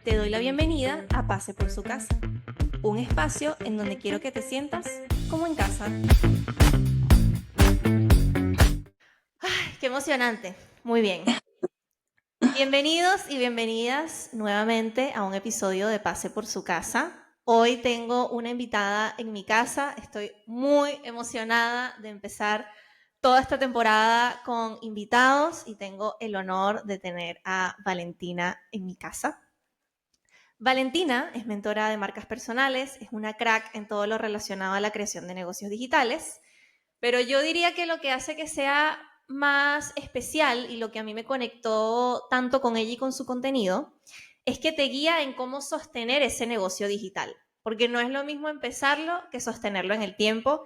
te doy la bienvenida a Pase por su casa, un espacio en donde quiero que te sientas como en casa. ¡Ay, qué emocionante! Muy bien. Bienvenidos y bienvenidas nuevamente a un episodio de Pase por su casa. Hoy tengo una invitada en mi casa. Estoy muy emocionada de empezar toda esta temporada con invitados y tengo el honor de tener a Valentina en mi casa. Valentina es mentora de marcas personales, es una crack en todo lo relacionado a la creación de negocios digitales, pero yo diría que lo que hace que sea más especial y lo que a mí me conectó tanto con ella y con su contenido es que te guía en cómo sostener ese negocio digital, porque no es lo mismo empezarlo que sostenerlo en el tiempo.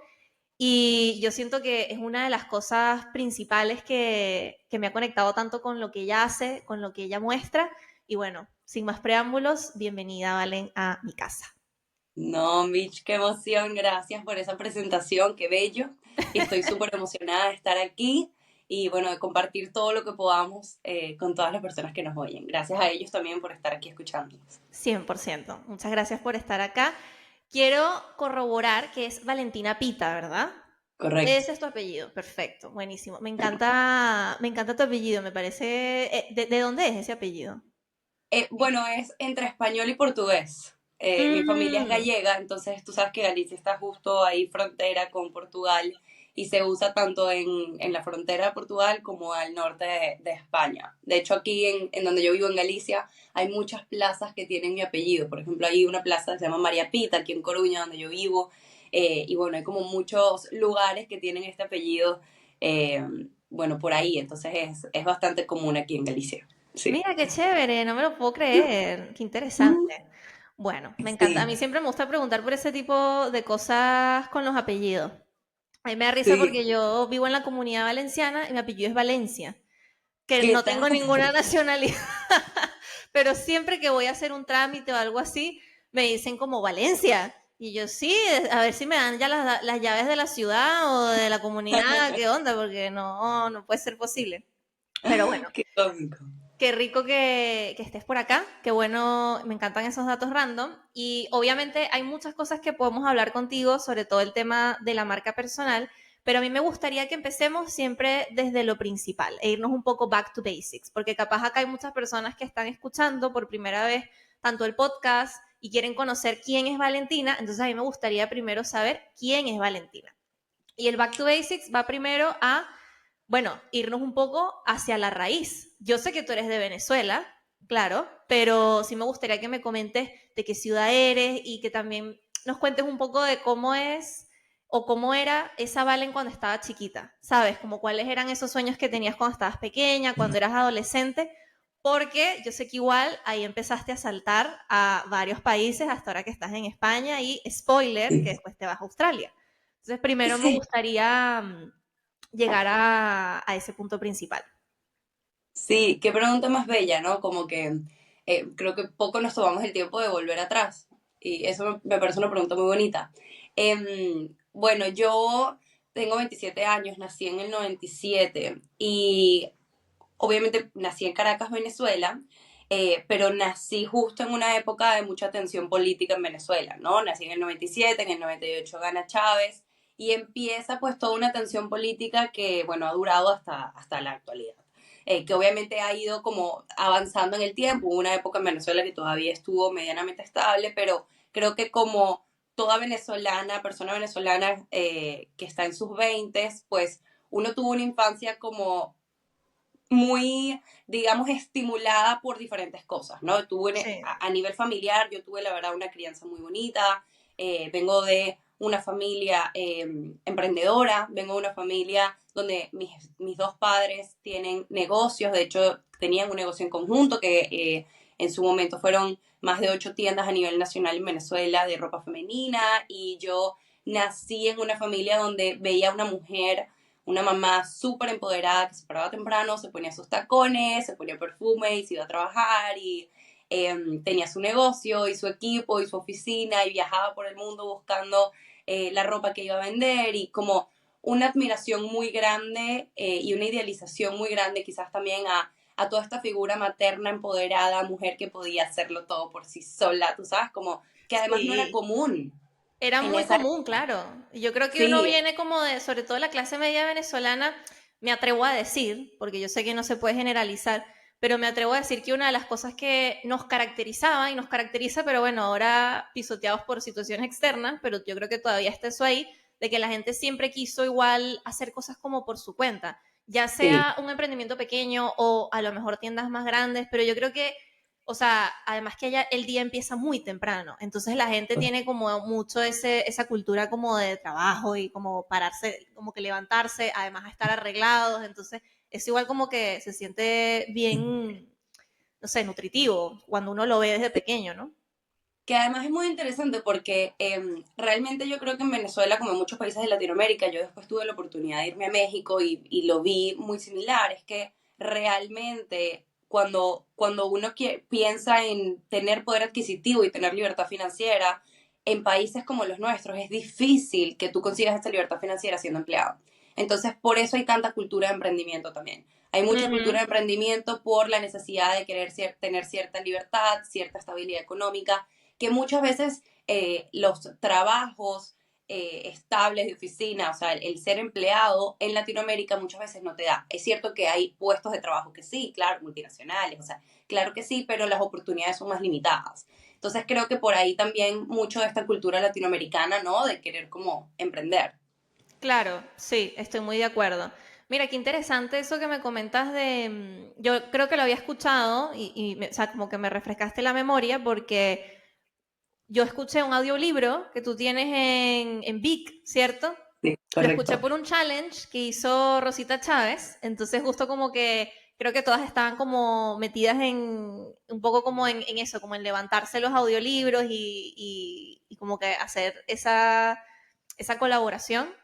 Y yo siento que es una de las cosas principales que me ha conectado tanto con lo que ella hace, con lo que ella muestra. Y bueno, sin más preámbulos, bienvenida, Valen, a mi casa. No, Mitch, qué emoción, gracias por esa presentación, qué bello. Y estoy súper emocionada de estar aquí y bueno, de compartir todo lo que podamos con todas las personas que nos oyen. Gracias a ellos también por estar aquí escuchándonos. 100%. Muchas gracias por estar acá. Quiero corroborar que es Valentina Pita, ¿verdad? Correcto. Ese es tu apellido. Perfecto, buenísimo. Me encanta tu apellido, me parece... ¿De dónde es ese apellido? Bueno, es entre español y portugués. Mi familia es Mm, gallega, entonces tú sabes que Galicia está justo ahí frontera con Portugal y se usa tanto en la frontera de Portugal como al norte de España. De hecho, aquí en donde yo vivo en Galicia hay muchas plazas que tienen mi apellido. Por ejemplo, hay una plaza que se llama María Pita, aquí en Coruña, donde yo vivo. Y bueno, hay como muchos lugares que tienen este apellido, eh, bueno, por ahí. Entonces es bastante común aquí en Galicia. Sí. mira, qué chévere, no me lo puedo creer. Qué Mm. interesante. Bueno, me encanta. A Sí, mí siempre me gusta preguntar por ese tipo de cosas con los apellidos. A mí me da risa sí. porque yo vivo en la Comunidad Valenciana y mi apellido es Valencia, que ¿Qué no tal? tengo ninguna nacionalidad, pero siempre que voy a hacer un trámite o algo así, me dicen como Valencia. Y yo sí, a ver si me dan ya las llaves de la ciudad o de la comunidad, qué onda, porque no puede ser posible. Pero bueno, Qué cómico. qué rico que estés por acá, qué bueno, me encantan esos datos random y obviamente hay muchas cosas que podemos hablar contigo, sobre todo el tema de la marca personal, pero a mí me gustaría que empecemos siempre desde lo principal e irnos un poco back to basics, porque capaz acá hay muchas personas que están escuchando por primera vez tanto el podcast y quieren conocer quién es Valentina, entonces a mí me gustaría primero saber quién es Valentina. Y el back to basics va primero a bueno, irnos un poco hacia la raíz. Yo sé que tú eres de Venezuela, claro, pero sí me gustaría que me comentes de qué ciudad eres y que también nos cuentes un poco de cómo es o cómo era esa Valen cuando estaba chiquita, ¿sabes? Como cuáles eran esos sueños que tenías cuando estabas pequeña, cuando eras adolescente, porque yo sé que igual ahí empezaste a saltar a varios países hasta ahora que estás en España y spoiler, que Sí. después te vas a Australia. Entonces, primero me Sí, gustaría llegar a ese punto principal. sí, qué pregunta más bella, ¿no? Como que creo que poco nos tomamos el tiempo de volver atrás. Y eso me parece una pregunta muy bonita. Bueno, yo tengo 27 años, nací en el 97 y obviamente nací en Caracas, Venezuela, pero nací justo en una época de mucha tensión política en Venezuela, ¿no? Nací en el 97, en el 98 gana Chávez y empieza pues toda una tensión política que, bueno, ha durado hasta la actualidad. Que obviamente ha ido como avanzando en el tiempo. Hubo una época en Venezuela que todavía estuvo medianamente estable, pero creo que como toda venezolana, persona venezolana que está en sus veintes, pues uno tuvo una infancia como muy, digamos, estimulada por diferentes cosas, ¿no? Tuve, Sí. a nivel familiar, yo tuve, la verdad, una crianza muy bonita, vengo de una familia emprendedora, vengo de una familia donde mis dos padres tienen negocios, de hecho, tenían un negocio en conjunto que en su momento fueron más de 8 tiendas a nivel nacional en Venezuela de ropa femenina y yo nací en una familia donde veía a una mujer, una mamá súper empoderada que se paraba temprano, se ponía sus tacones, se ponía perfume y se iba a trabajar y tenía su negocio y su equipo y su oficina y viajaba por el mundo buscando la ropa que iba a vender y como una admiración muy grande y una idealización muy grande quizás también a toda esta figura materna, empoderada, mujer que podía hacerlo todo por sí sola, tú sabes, como que además no era Sí. común Era en muy esa común, época. claro. Y yo creo que uno Sí, viene como de, sobre todo la clase media venezolana, me atrevo a decir, porque yo sé que no se puede generalizar, pero me atrevo a decir que una de las cosas que nos caracterizaba y nos caracteriza, pero bueno, ahora pisoteados por situaciones externas, pero yo creo que todavía está eso ahí, de que la gente siempre quiso igual hacer cosas como por su cuenta, ya sí. sea un emprendimiento pequeño o a lo mejor tiendas más grandes, pero yo creo que o sea, además que allá el día empieza muy temprano, entonces la gente tiene como mucho esa cultura como de trabajo y como pararse, como que levantarse, además de estar arreglados, entonces es igual como que se siente bien, no sé, nutritivo cuando uno lo ve desde pequeño, ¿no? Que además es muy interesante porque realmente yo creo que en Venezuela, como en muchos países de Latinoamérica, yo después tuve la oportunidad de irme a México y lo vi muy similar, es que realmente cuando uno piensa en tener poder adquisitivo y tener libertad financiera, en países como los nuestros es difícil que tú consigas esta libertad financiera siendo empleado. Entonces, por eso hay tanta cultura de emprendimiento también. Hay Uh mucha cultura -huh. de emprendimiento por la necesidad de querer tener cierta libertad, cierta estabilidad económica, que muchas veces los trabajos estables de oficina, o sea, el ser empleado en Latinoamérica muchas veces no te da. Es cierto que hay puestos de trabajo que sí, claro, multinacionales, o sea, claro que sí, pero las oportunidades son más limitadas. Entonces creo que por ahí también mucho de esta cultura latinoamericana, ¿no? De querer como emprender. Claro, sí, estoy muy de acuerdo. Mira, qué interesante eso que me comentas de, yo creo que lo había escuchado o sea, como que me refrescaste la memoria porque yo escuché un audiolibro que tú tienes en Vic, ¿cierto? Sí, Lo escuché correcto. por un challenge que hizo Rosita Chávez, entonces justo como que creo que todas estaban como metidas en un poco como en eso, como en levantarse los audiolibros y como que hacer esa colaboración.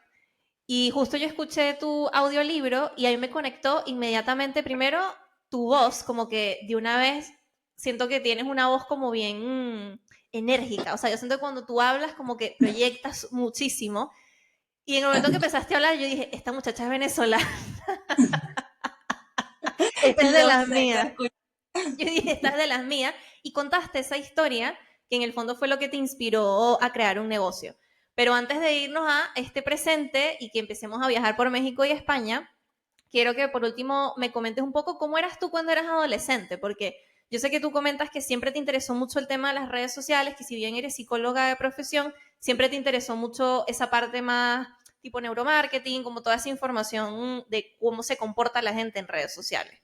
Y justo yo escuché tu audiolibro y ahí me conectó inmediatamente primero tu voz, como que de una vez siento que tienes una voz como bien enérgica. O sea, yo siento que cuando tú hablas como que proyectas muchísimo. Y en el momento que empezaste a hablar, yo dije, esta muchacha es venezolana, esta es de Lo las sé, lo mías. escucho. Yo dije, esta es de las mías. Y contaste esa historia que en el fondo fue lo que te inspiró a crear un negocio. Pero antes de irnos a este presente y que empecemos a viajar por México y España, quiero que por último me comentes un poco cómo eras tú cuando eras adolescente, porque yo sé que tú comentas que siempre te interesó mucho el tema de las redes sociales, que si bien eres psicóloga de profesión, siempre te interesó mucho esa parte más tipo neuromarketing, como toda esa información de cómo se comporta la gente en redes sociales.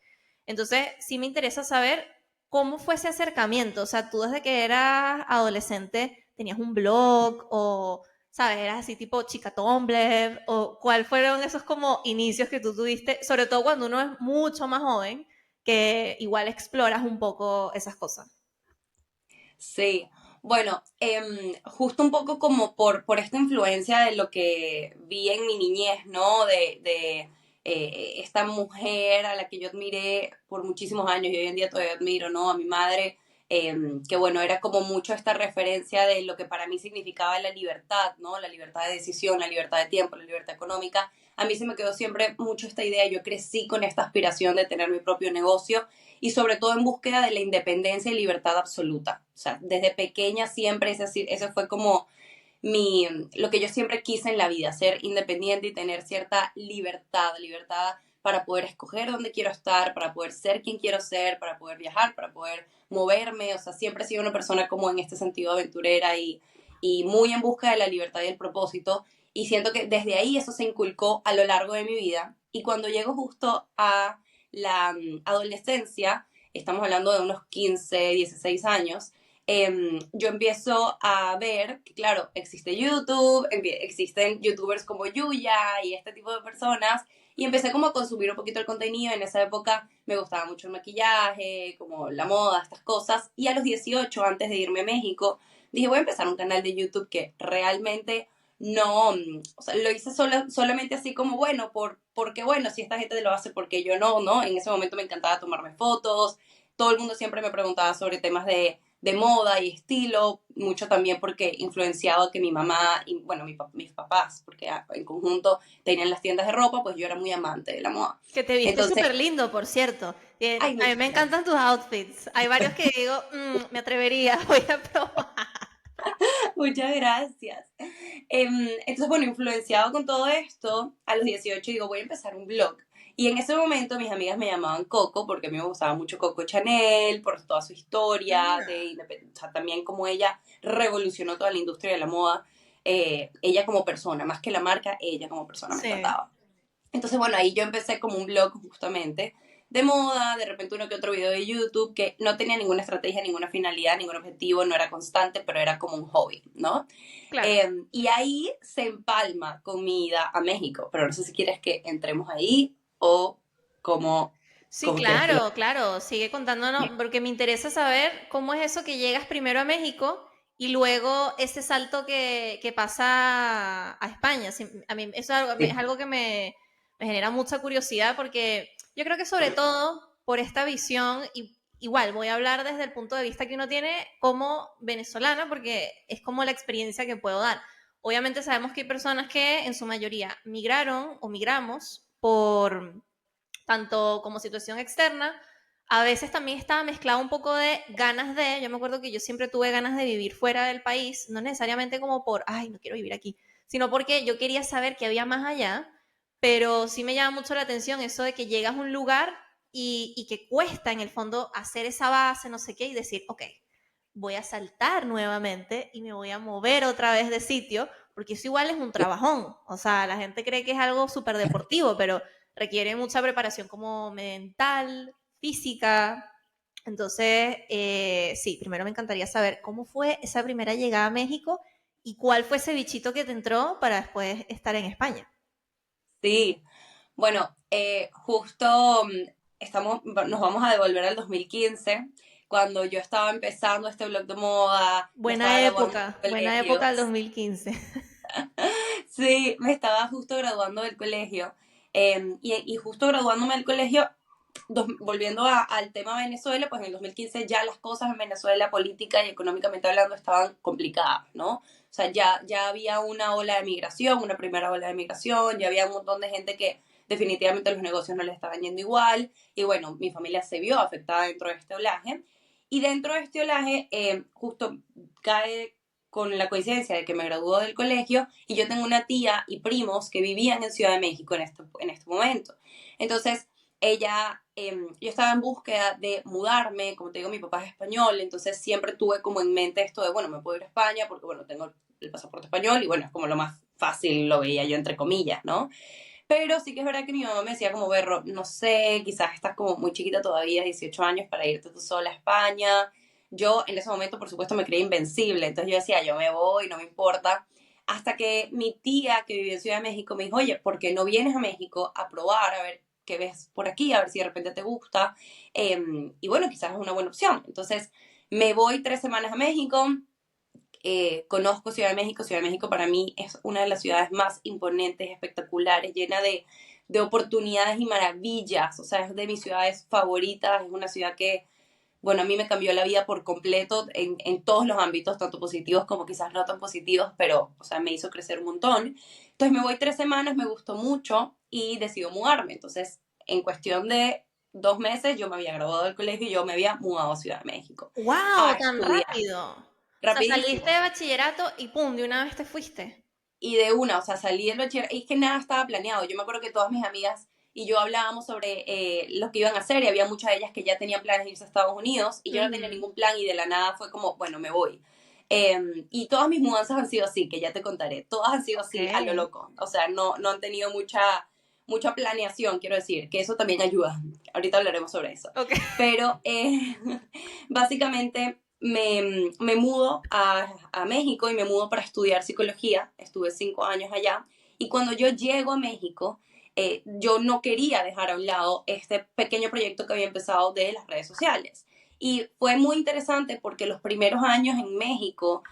Entonces, sí me interesa saber cómo fue ese acercamiento, o sea, tú desde que eras adolescente tenías un blog o ¿sabes? Eras así tipo chica Tumblr, o cuál fueron esos como inicios que tú tuviste, sobre todo cuando uno es mucho más joven, que igual exploras un poco esas cosas. Sí, bueno, justo un poco como por esta influencia de lo que vi en mi niñez, ¿no? De esta mujer a la que yo admiré por muchísimos años y hoy en día todavía admiro, ¿no? A mi madre, que bueno, era como mucho esta referencia de lo que para mí significaba la libertad, ¿no? La libertad de decisión, la libertad de tiempo, la libertad económica. A mí se me quedó siempre mucho esta idea, yo crecí con esta aspiración de tener mi propio negocio y sobre todo en búsqueda de la independencia y libertad absoluta. O sea, desde pequeña siempre ese fue como lo que yo siempre quise en la vida, ser independiente y tener cierta libertad para poder escoger dónde quiero estar, para poder ser quien quiero ser, para poder viajar, para poder moverme. O sea, siempre he sido una persona como en este sentido aventurera y muy en busca de la libertad y el propósito. Y siento que desde ahí eso se inculcó a lo largo de mi vida. Y cuando llego justo a la adolescencia, estamos hablando de unos 15, 16 años, yo empiezo a ver que, claro, existe YouTube, existen youtubers como Yuya y este tipo de personas, y empecé como a consumir un poquito el contenido. En esa época me gustaba mucho el maquillaje, como la moda, estas cosas, y a los 18, antes de irme a México, dije, voy a empezar un canal de YouTube que realmente no, o sea, lo hice solamente así como, bueno, porque bueno, si esta gente lo hace, porque yo no, ¿no? En ese momento me encantaba tomarme fotos, todo el mundo siempre me preguntaba sobre temas de moda y estilo, mucho también porque influenciado que mi mamá y, bueno, mis papás, porque en conjunto tenían las tiendas de ropa, pues yo era muy amante de la moda. Que te viste Entonces, súper lindo, por cierto. ay, A mí muchas me gracias. encantan tus outfits. Hay varios que digo, me atrevería, voy a probar. Muchas gracias. Entonces, bueno, influenciado con todo esto, a los 18 digo, voy a empezar un blog. Y en ese momento mis amigas me llamaban Coco, porque a mí me gustaba mucho Coco Chanel, por toda su historia, o sea, también como ella revolucionó toda la industria de la moda. Ella como persona, más que la marca, ella como persona me Sí. encantaba. Entonces, bueno, ahí yo empecé como un blog justamente de moda, de repente uno que otro video de YouTube que no tenía ninguna estrategia, ninguna finalidad, ningún objetivo, no era constante, pero era como un hobby, ¿no? Claro. Y ahí se empalma con mi ida a México, pero no sé si quieres que entremos ahí o cómo, Sí, cómo quieres que lo... claro, claro. Sigue contándonos, porque me interesa saber cómo es eso que llegas primero a México y luego ese salto que pasa a España. Sí, a mí eso es Sí, algo que me genera mucha curiosidad porque yo creo que sobre todo por esta visión, y igual voy a hablar desde el punto de vista que uno tiene como venezolana, porque es como la experiencia que puedo dar. Obviamente sabemos que hay personas que en su mayoría migraron o migramos por tanto como situación externa. A veces también estaba mezclado un poco de ganas de, yo me acuerdo que yo siempre tuve ganas de vivir fuera del país, no necesariamente como por, ay, no quiero vivir aquí, sino porque yo quería saber qué había más allá, pero sí me llama mucho la atención eso de que llegas a un lugar y que cuesta en el fondo hacer esa base, no sé qué, y decir, ok, voy a saltar nuevamente y me voy a mover otra vez de sitio, porque eso igual es un trabajón. O sea, la gente cree que es algo súper deportivo, pero requiere mucha preparación como mental, física. Entonces, sí, primero me encantaría saber cómo fue esa primera llegada a México y cuál fue ese bichito que te entró para después estar en España. sí. Bueno, justo nos vamos a devolver al 2015, cuando yo estaba empezando este blog de moda, me estaba graduando del Buena colegio. época del 2015. Sí, me estaba justo graduando del colegio. Y justo graduándome del colegio, volviendo al tema Venezuela, pues en el 2015 ya las cosas en Venezuela, política y económicamente hablando, estaban complicadas, ¿no? O sea, ya había una ola de migración, una primera ola de migración, ya había un montón de gente que definitivamente los negocios no les estaban yendo igual. Y bueno, mi familia se vio afectada dentro de este olaje. Y dentro de este olaje, justo cae con la coincidencia de que me graduó del colegio y yo tengo una tía y primos que vivían en Ciudad de México en este momento. Entonces, yo estaba en búsqueda de mudarme, como te digo, mi papá es español, entonces siempre tuve como en mente esto de, bueno, me puedo ir a España porque, bueno, tengo el pasaporte español y, bueno, es como lo más fácil, lo veía yo entre comillas, ¿no? Pero sí que es verdad que mi mamá me decía como, Berro, no sé, quizás estás como muy chiquita todavía, 18 años, para irte tú sola a España. Yo en ese momento, por supuesto, me creía invencible, entonces yo decía, yo me voy, no me importa. Hasta que mi tía, que vivía en Ciudad de México, me dijo, oye, ¿por qué no vienes a México a probar, a ver qué ves por aquí, a ver si de repente te gusta? Y bueno, quizás es una buena opción. Entonces me voy 3 semanas a México, conozco Ciudad de México. Ciudad de México para mí es una de las ciudades más imponentes, espectaculares, llena de oportunidades y maravillas. O sea, es de mis ciudades favoritas. Es una ciudad que, bueno, a mí me cambió la vida por completo en todos los ámbitos, tanto positivos como quizás no tan positivos, pero, o sea, me hizo crecer un montón. Entonces me voy 3 semanas, me gustó mucho y decido mudarme. Entonces, en cuestión de 2 meses, yo me había graduado del colegio y yo me había mudado a Ciudad de México ¡Wow! a Tan estudiar. rápido. O sea, saliste Rapidísimo. de bachillerato y pum, de una vez te fuiste. Y de una, o sea, salí del bachillerato, y es que nada estaba planeado. Yo me acuerdo que todas mis amigas y yo hablábamos sobre lo que iban a hacer y había muchas de ellas que ya tenían planes de irse a Estados Unidos y yo no tenía Ujú. ningún plan y de la nada fue como, bueno, me voy. Y todas mis mudanzas han sido así, que ya te contaré, todas han sido Ok, así, a lo loco. O sea, no han tenido mucha planeación, quiero decir, que eso también ayuda. Ahorita hablaremos sobre eso. ok. Pero básicamente me mudo a México y me mudo para estudiar psicología. Estuve 5 años allá. Y cuando yo llego a México, yo no quería dejar a un lado este pequeño proyecto que había empezado de las redes sociales. Y fue muy interesante porque los primeros años en México,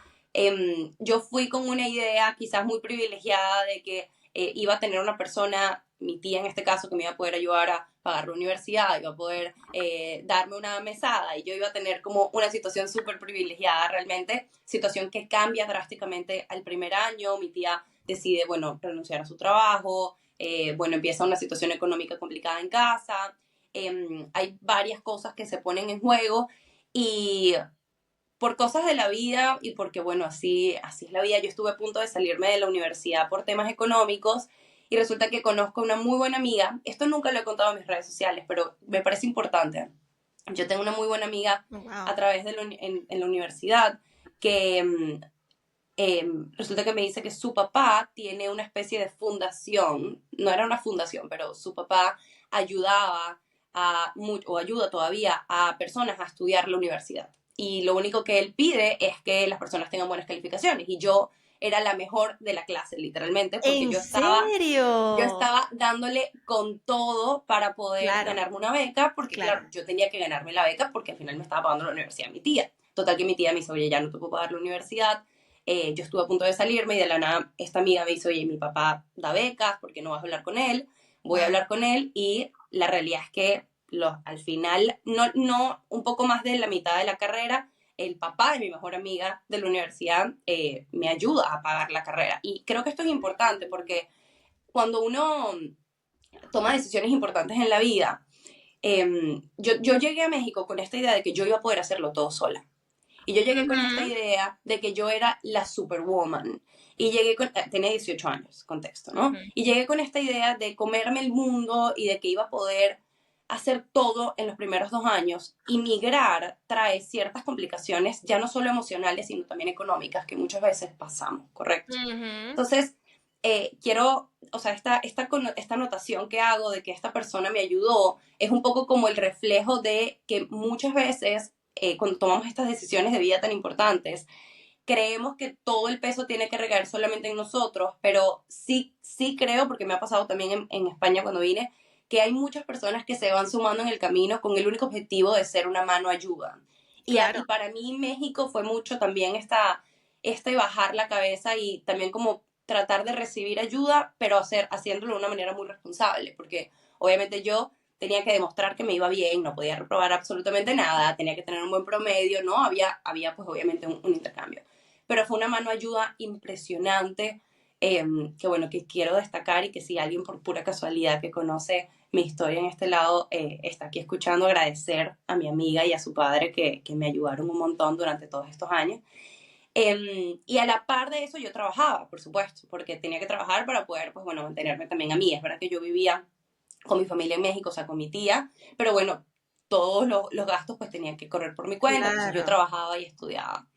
yo fui con una idea quizás muy privilegiada de que iba a tener una persona mi tía en este caso, que me iba a poder ayudar a pagar la universidad, iba a poder darme una mesada y yo iba a tener como una situación súper privilegiada realmente, situación que cambia drásticamente al primer año. Mi tía decide, bueno, renunciar a su trabajo, bueno, empieza una situación económica complicada en casa, hay varias cosas que se ponen en juego y por cosas de la vida y porque, bueno, así es la vida. Yo estuve a punto de salirme de la universidad por temas económicos y resulta que conozco a una muy buena amiga. Esto nunca lo he contado en mis redes sociales, pero me parece importante. Yo tengo una muy buena amiga a Wow. través de en la universidad que resulta que me dice que su papá tiene una especie de fundación, no era una fundación, pero su papá ayudaba o ayuda todavía a personas a estudiar la universidad. Y lo único que él pide es que las personas tengan buenas calificaciones. Y yo era la mejor de la clase, literalmente, porque ¿En serio? yo estaba dándole con todo para poder Claro, ganarme una beca, porque claro. claro, yo tenía que ganarme la beca porque al final me estaba pagando la universidad mi tía. Total que mi tía me dice, oye, ya no te puedo pagar la universidad. Yo estuve a punto de salirme y de la nada esta amiga me dice, oye, mi papá da becas, ¿por qué no vas a hablar con él? Voy a Wow. hablar con él y la realidad es que al final, un poco más de la mitad de la carrera, el papá de mi mejor amiga de la universidad me ayuda a pagar la carrera. Y creo que esto es importante porque cuando uno toma decisiones importantes en la vida, yo llegué a México con esta idea de que yo iba a poder hacerlo todo sola. Y yo llegué con esta Ujú. idea de que yo era la superwoman. Y tenía 18 años, contexto, ¿no? Ujú. Y llegué con esta idea de comerme el mundo y de que iba a poder hacer todo en los primeros 2 años. Y migrar trae ciertas complicaciones, ya no solo emocionales, sino también económicas, que muchas veces pasamos, ¿correcto? Ujú. Entonces, o sea, esta anotación que hago de que esta persona me ayudó es un poco como el reflejo de que muchas veces cuando tomamos estas decisiones de vida tan importantes, creemos que todo el peso tiene que recaer solamente en nosotros, pero sí, sí creo, porque me ha pasado también en España cuando vine, que hay muchas personas que se van sumando en el camino con el único objetivo de ser una mano ayuda. Claro. Y para mí México fue mucho también este bajar la cabeza y también como tratar de recibir ayuda, pero haciéndolo de una manera muy responsable, porque obviamente yo tenía que demostrar que me iba bien, no podía reprobar absolutamente nada, tenía que tener un buen promedio, ¿no? Había pues obviamente un intercambio. Pero fue una mano ayuda impresionante, que bueno, que quiero destacar y que si alguien por pura casualidad que conoce mi historia en este lado está aquí escuchando, agradecer a mi amiga y a su padre que me ayudaron un montón durante todos estos años. Y a la par de eso yo trabajaba, por supuesto, porque tenía que trabajar para poder, pues bueno, mantenerme también a mí. Es verdad que yo vivía con mi familia en México, o sea, con mi tía, pero bueno, todos los gastos pues tenían que correr por mi cuenta, entonces yo Claro. trabajaba y estudiaba.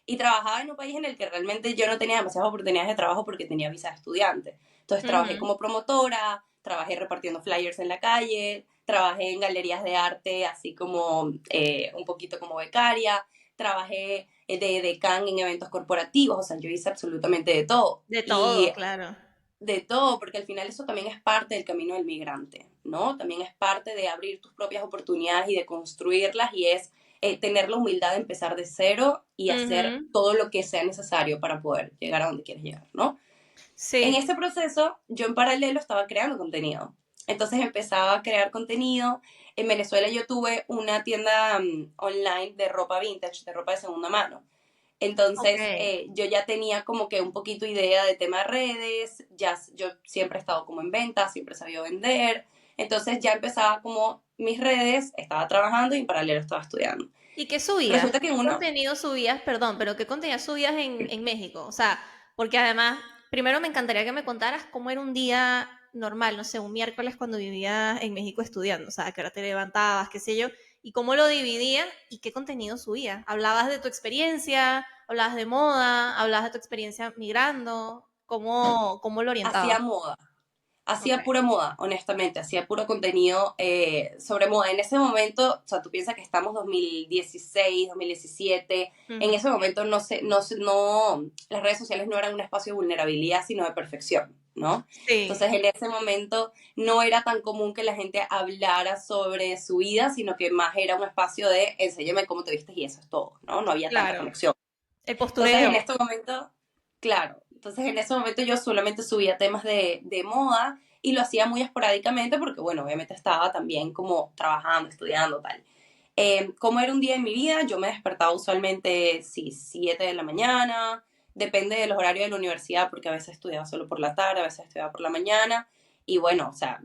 Y trabajaba en un país en el que realmente yo no tenía demasiadas oportunidades de trabajo porque tenía visa de estudiante. Entonces trabajé Ujú. como promotora, trabajé repartiendo flyers en la calle, trabajé en galerías de arte, así como un poquito como becaria, trabajé de decán en eventos corporativos, o sea, yo hice absolutamente de todo. De Y todo, claro. de todo, porque al final eso también es parte del camino del migrante, ¿no? También es parte de abrir tus propias oportunidades y de construirlas y es tener la humildad de empezar de cero y hacer Ujú. todo lo que sea necesario para poder llegar a donde quieres llegar, ¿no? En Sí. ese proceso, yo en paralelo estaba creando contenido. Entonces empezaba a crear contenido. En Venezuela yo tuve una tienda online de ropa vintage, de ropa de segunda mano. Ok. Entonces, yo ya tenía como que un poquito idea de tema de redes, ya yo siempre he estado como en venta, siempre he sabido vender, entonces ya empezaba como mis redes, estaba trabajando y en paralelo estaba estudiando. ¿Y qué subías? Resulta que ¿Qué uno, contenido subías? Perdón, pero ¿qué contenido subías en México? O sea, porque además, primero me encantaría que me contaras cómo era un día normal, no sé, un miércoles cuando vivías en México estudiando, o sea, a qué hora te levantabas, qué sé yo, y cómo lo dividías y qué contenido subías. ¿Hablabas de tu experiencia? ¿Hablabas de moda? ¿Hablabas de tu experiencia migrando? ¿Cómo lo hacía orientabas? moda, hacía Ok. pura moda, honestamente, hacía puro contenido sobre moda. En ese momento, o sea, tú piensas que estamos 2016, 2017, en Ujú. ese momento las redes sociales no eran un espacio de vulnerabilidad, sino de perfección, ¿no? Sí, Entonces, en ese momento no era tan común que la gente hablara sobre su vida, sino que más era un espacio de enséñame cómo te vistes y eso es todo, ¿no? No había tanta claro. conexión. El Entonces, en postureo. este momento, claro, entonces en ese momento yo solamente subía temas de moda y lo hacía muy esporádicamente porque, bueno, obviamente estaba también como trabajando, estudiando, tal. ¿Cómo era un día en mi vida? Yo me despertaba usualmente, sí, 7 de la mañana, depende de los horarios de la universidad, porque a veces estudiaba solo por la tarde, a veces estudiaba por la mañana, y bueno, o sea,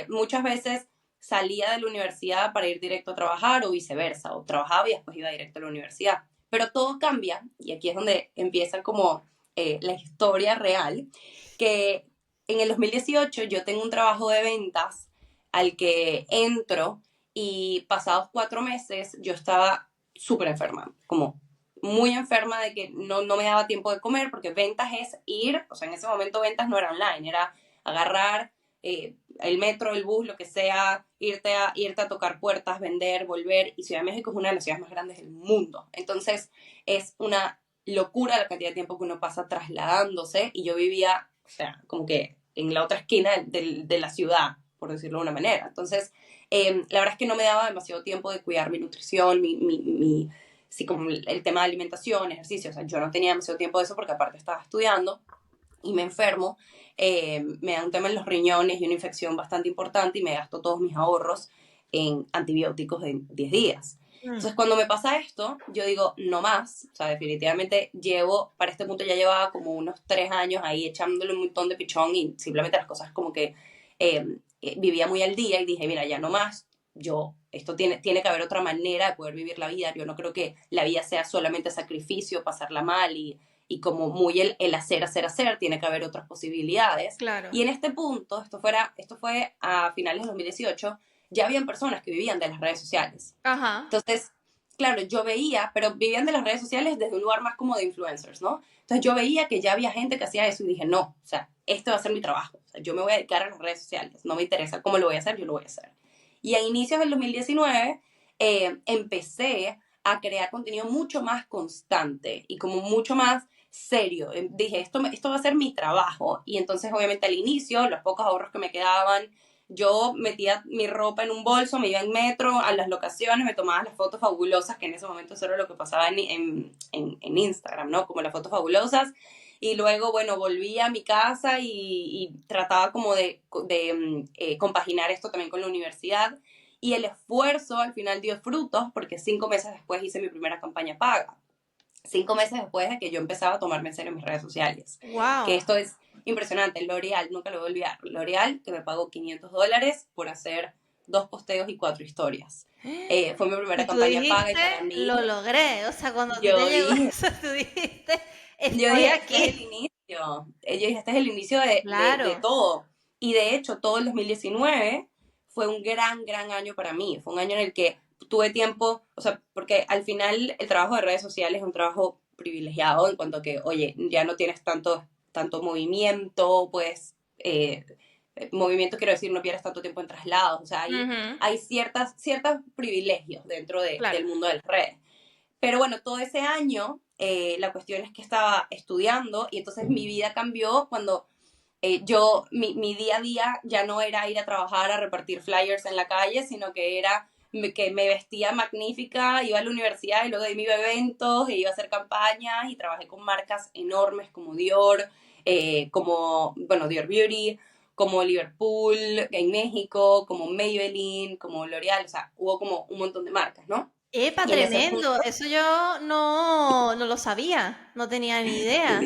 muchas veces salía de la universidad para ir directo a trabajar o viceversa, o trabajaba y después iba directo a la universidad. Pero todo cambia, y aquí es donde empieza como la historia real, que en el 2018 yo tengo un trabajo de ventas al que entro y pasados 4 meses yo estaba súper enferma, como muy enferma de que no me daba tiempo de comer, porque ventas es ir, o sea, en ese momento ventas no era online, era agarrar el metro, el bus, lo que sea, irte a tocar puertas, vender, volver, y Ciudad de México es una de las ciudades más grandes del mundo. Entonces es una locura la cantidad de tiempo que uno pasa trasladándose, y yo vivía, o sea, como que en la otra esquina de la ciudad, por decirlo de una manera. Entonces, la verdad es que no me daba demasiado tiempo de cuidar mi nutrición, sí, como el tema de alimentación, ejercicio, o sea, yo no tenía demasiado tiempo de eso porque aparte estaba estudiando y me enfermo, me da un tema en los riñones y una infección bastante importante y me gasto todos mis ahorros en antibióticos de 10 días. Mm. Entonces, cuando me pasa esto, yo digo, no más, o sea, definitivamente para este punto ya llevaba como unos 3 años ahí echándole un montón de pichón y simplemente las cosas como que vivía muy al día y dije, mira, ya no más, esto tiene que haber otra manera de poder vivir la vida, yo no creo que la vida sea solamente sacrificio, pasarla mal y como muy el hacer, tiene que haber otras posibilidades. Claro. Y en este punto, esto fue a finales de 2018, ya habían personas que vivían de las redes sociales. Ajá. Entonces, claro, yo veía, pero vivían de las redes sociales desde un lugar más como de influencers, ¿no? Entonces yo veía que ya había gente que hacía eso y dije, no, o sea, este va a ser mi trabajo. O sea, yo me voy a dedicar a las redes sociales. No me interesa cómo lo voy a hacer, yo lo voy a hacer. Y a inicios del 2019 empecé a crear contenido mucho más constante y como mucho más serio. Dije, esto va a ser mi trabajo. Y entonces, obviamente, al inicio, los pocos ahorros que me quedaban, yo metía mi ropa en un bolso, me iba en metro a las locaciones, me tomaba las fotos fabulosas, que en ese momento eso era lo que pasaba en Instagram, ¿no? Como las fotos fabulosas. Y luego, bueno, volví a mi casa y trataba como de compaginar esto también con la universidad. Y el esfuerzo al final dio frutos porque 5 meses después hice mi primera campaña paga. 5 meses después de que yo empezaba a tomarme en serio mis redes sociales. Que Wow. esto es impresionante. L'Oreal, nunca lo voy a olvidar. L'Oreal, que me pagó $500 por hacer 2 posteos y 4 historias. Fue mi primera Y tú campaña paga dijiste, y para lo mí, logré. O sea, cuando a ti te yo llegó dije, eso, tú dijiste, yo estoy dije, este es el aquí. inicio. Yo dije, este es el inicio de Claro. todo. Y de hecho, todo el 2019 fue un gran, gran año para mí. Fue un año en el que tuve tiempo, o sea, porque al final el trabajo de redes sociales es un trabajo privilegiado en cuanto a que, oye, ya no tienes tanto movimiento, pues, movimiento quiero decir, no pierdes tanto tiempo en traslados. O sea, Ujú. hay ciertos privilegios dentro Claro. del mundo de las redes. Pero bueno, todo ese año, la cuestión es que estaba estudiando y entonces mi vida cambió cuando mi día a día ya no era ir a trabajar a repartir flyers en la calle, sino que era que me vestía magnífica, iba a la universidad y luego de ahí me iba a eventos, e iba a hacer campañas y trabajé con marcas enormes como Dior, bueno, Dior Beauty, como Liverpool en México, como Maybelline, como L'Oreal, o sea, hubo como un montón de marcas, ¿no? ¡Epa, Y en ese tremendo! punto, Eso yo no lo sabía, no tenía ni idea.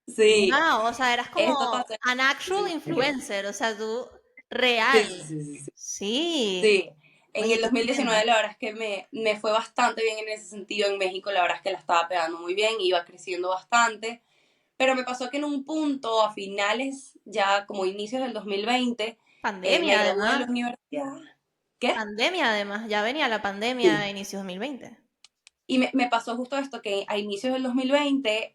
sí, sí, Wow, o sea, eras esto como pasó en an el actual 2019. influencer, o sea, tú Sí, real. sí, sí, sí, sí. Sí. Sí, en Oye, el qué estupendo. 2019 la verdad es que me fue bastante bien en ese sentido. En México la verdad es que la estaba pegando muy bien, iba creciendo bastante, pero me pasó que en un punto, a finales, ya como inicios del 2020, me Pandemia, gradué de la además. universidad. ¿Qué? Pandemia, además. Ya venía la pandemia a Sí. inicios 2020. Y me pasó justo esto, que a inicios del 2020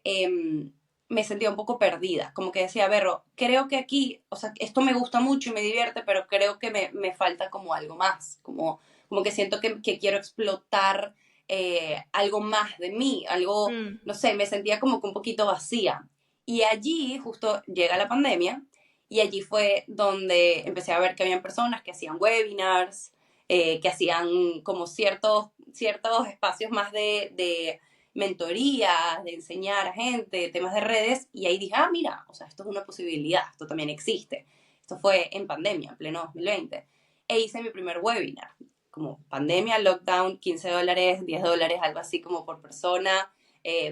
me sentía un poco perdida, como que decía, Berro, creo que aquí, o sea, esto me gusta mucho y me divierte, pero creo que me falta como algo más, como que siento que quiero explotar algo más de mí, algo, Mm. no sé, me sentía como que un poquito vacía. Y allí justo llega la pandemia y allí fue donde empecé a ver que habían personas que hacían webinars, que hacían como ciertos espacios más de mentorías, de enseñar a gente, temas de redes, y ahí dije, ah, mira, o sea, esto es una posibilidad, esto también existe. esto fue en pandemia, en pleno 2020, e hice mi primer webinar, como pandemia, lockdown, $15, $10, algo así como por persona,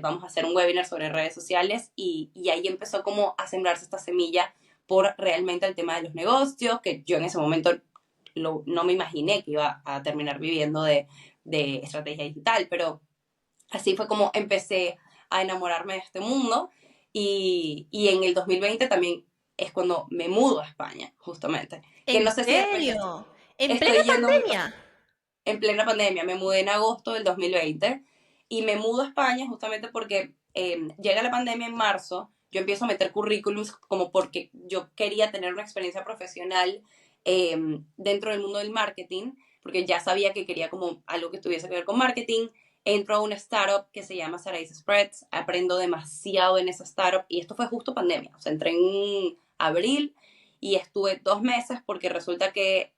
vamos a hacer un webinar sobre redes sociales y ahí empezó como a sembrarse esta semilla por realmente el tema de los negocios, que yo en ese momento no me imaginé que iba a terminar viviendo de estrategia digital, pero así fue como empecé a enamorarme de este mundo y en el 2020 también es cuando me mudo a España, justamente. Que ¿En no sé si de repente serio? ¿En plena estoy yendo pandemia? en plena pandemia. Me mudé en agosto del 2020 y me mudo a España justamente porque llega la pandemia en marzo. Yo empiezo a meter currículums como porque yo quería tener una experiencia profesional dentro del mundo del marketing, porque ya sabía que quería como algo que tuviese que ver con marketing. Entro a una startup que se llama Sarai's Spreads, aprendo demasiado en esa startup y esto fue justo pandemia, o sea, entré en abril y estuve 2 meses porque resulta que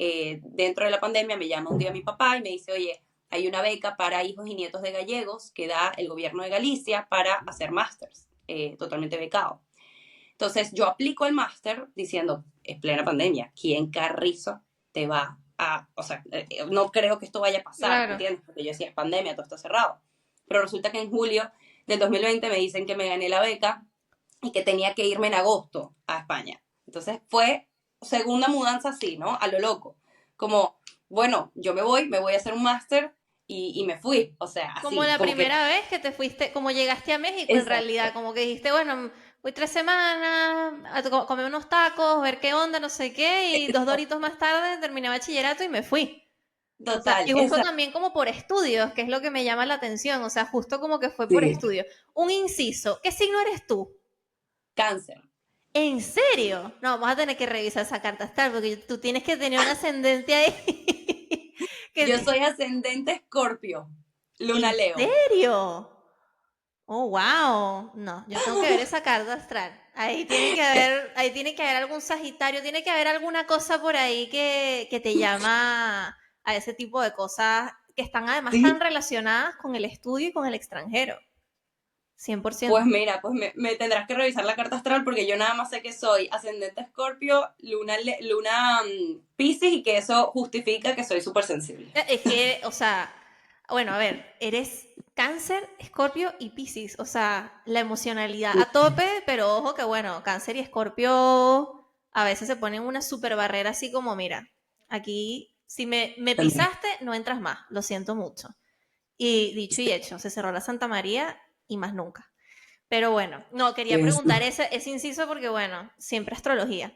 dentro de la pandemia me llama un día mi papá y me dice, oye, hay una beca para hijos y nietos de gallegos que da el gobierno de Galicia para hacer másters, totalmente becado. Entonces yo aplico el máster diciendo, es plena pandemia, ¿quién carrizo te va a, o sea, no creo que esto vaya a pasar, ¿me Claro. entiendes? Porque yo decía, es pandemia, todo está cerrado. Pero resulta que en julio del 2020 me dicen que me gané la beca y que tenía que irme en agosto a España. Entonces fue segunda mudanza así, ¿no? A lo loco. Como, bueno, yo me voy a hacer un máster y me fui. O sea, Como así, la como que, primera vez que te fuiste, como llegaste a México en realidad, exacto, como que dijiste, bueno, voy 3 semanas a comer unos tacos, ver qué onda, no sé qué, y 2 doritos más tarde terminé bachillerato y me fui. O sea, total, y justo exacto. también como por estudios, que es lo que me llama la atención, o sea, justo como que fue por Sí. estudio. Un inciso, ¿qué signo eres tú? Cáncer. ¿En serio? No, vamos a tener que revisar esa carta astral porque tú tienes que tener un ascendente ahí. Yo que soy ascendente Escorpio, Luna ¿En Leo. serio? Oh, wow. No, yo tengo que ver esa carta astral. Ahí tiene que haber algún Sagitario, tiene que haber alguna cosa por ahí que te llama a ese tipo de cosas que están además tan Sí. relacionadas con el estudio y con el extranjero. Pues 100%. mira, pues me tendrás que revisar la carta astral porque yo nada más sé que soy ascendente Escorpio, luna Piscis y que eso justifica que soy súper sensible. Es que, o sea, bueno, a ver, eres Cáncer, Escorpio y Piscis, o sea, la emocionalidad a tope, pero ojo que bueno, Cáncer y Escorpio a veces se ponen una super barrera así como, mira, aquí si me pisaste, no entras más, lo siento mucho. Y dicho y hecho, se cerró la Santa María y más nunca. Pero bueno, no, quería Eso. preguntar ese inciso porque bueno, siempre astrología.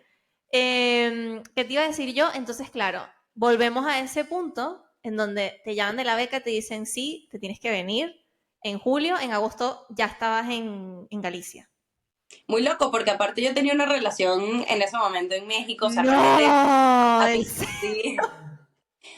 ¿Qué te iba a decir yo? Entonces, claro, volvemos a ese punto en donde te llaman de la beca, te dicen sí, te tienes que venir. En julio, en agosto ya estabas en Galicia. Muy loco porque aparte yo tenía una relación en ese momento en México, o sea, realmente No, a en mí sí.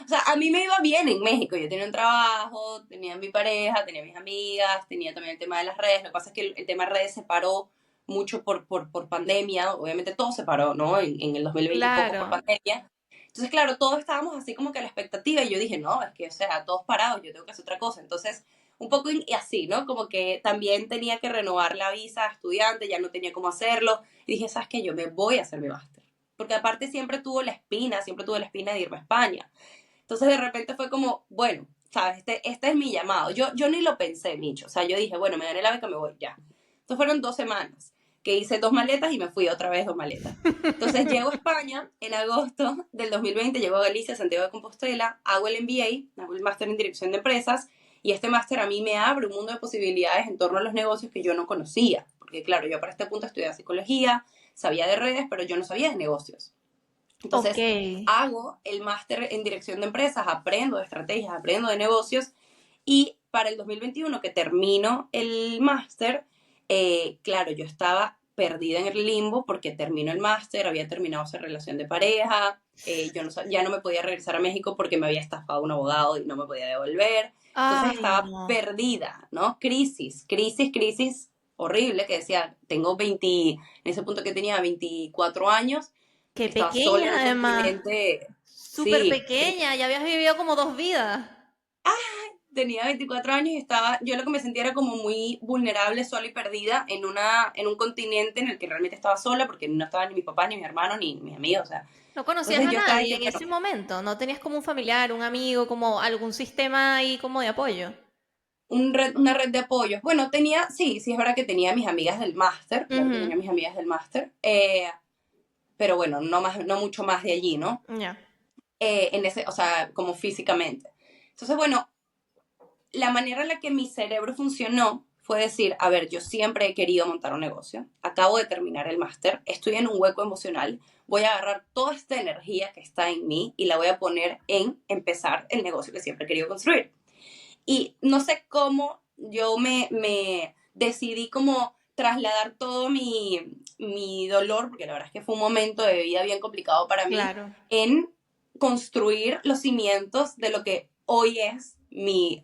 O sea, a mí me iba bien en México. Yo tenía un trabajo, tenía mi pareja, tenía mis amigas, tenía también el tema de las redes. Lo que pasa es que el tema de redes se paró mucho por pandemia. Obviamente todo se paró, ¿no? En el 2020 un poco por claro. pandemia. Entonces, claro, todos estábamos así como que a la expectativa y yo dije, no, es que, o sea, todos parados, yo tengo que hacer otra cosa. Entonces, un poco y así, ¿no? Como que también tenía que renovar la visa de estudiante, ya no tenía cómo hacerlo. Y dije, ¿sabes qué? Yo me voy a hacer mi máster. Porque aparte siempre tuve la espina de irme a España. Entonces de repente fue como, bueno, ¿sabes? Este es mi llamado. Yo ni lo pensé, Micho. O sea, yo dije, bueno, me gané la beca, me voy ya. Entonces fueron 2 semanas que hice 2 maletas y me fui otra vez 2 maletas. Entonces llego a España en agosto del 2020, llego a Galicia, Santiago de Compostela, hago el MBA, hago el máster en dirección de empresas y este máster a mí me abre un mundo de posibilidades en torno a los negocios que yo no conocía. Porque claro, yo para este punto estudié psicología, sabía de redes, pero yo no sabía de negocios. Ok. Entonces, hago el máster en dirección de empresas, aprendo de estrategias, aprendo de negocios y para el 2021 que termino el máster, claro, yo estaba perdida en el limbo porque termino el máster, había terminado esa relación de pareja, yo no, ya no me podía regresar a México porque me había estafado un abogado y no me podía devolver. Entonces Ay, estaba no. perdida, ¿no? Crisis horrible que decía, tengo 20, en ese punto que tenía 24 años, Qué estaba sola pequeña en un además. continente, Súper sí, pequeña, ya habías vivido como 2 vidas. tenía 24 años y yo lo que me sentía era como muy vulnerable, sola y perdida en un continente en el que realmente estaba sola porque no estaban ni mis papás, ni mis hermanos, ni mis amigos, o sea. No conocías Entonces a yo estaba en nadie que, en bueno, ese momento, no tenías como un familiar, un amigo, como algún sistema ahí como de apoyo. una red de apoyos. Bueno, sí, es verdad que tenía mis amigas del máster, claro que Ujú. tenía mis amigas del máster, pero bueno, no mucho más de allí, ¿no? Ya, O sea, como físicamente. Entonces, bueno, la manera en la que mi cerebro funcionó fue decir, a ver, yo siempre he querido montar un negocio, acabo de terminar el máster, estoy en un hueco emocional, voy a agarrar toda esta energía que está en mí y la voy a poner en empezar el negocio que siempre he querido construir. Y no sé cómo me decidí como trasladar todo mi dolor, porque la verdad es que fue un momento de vida bien complicado para mí, claro. en construir los cimientos de lo que hoy es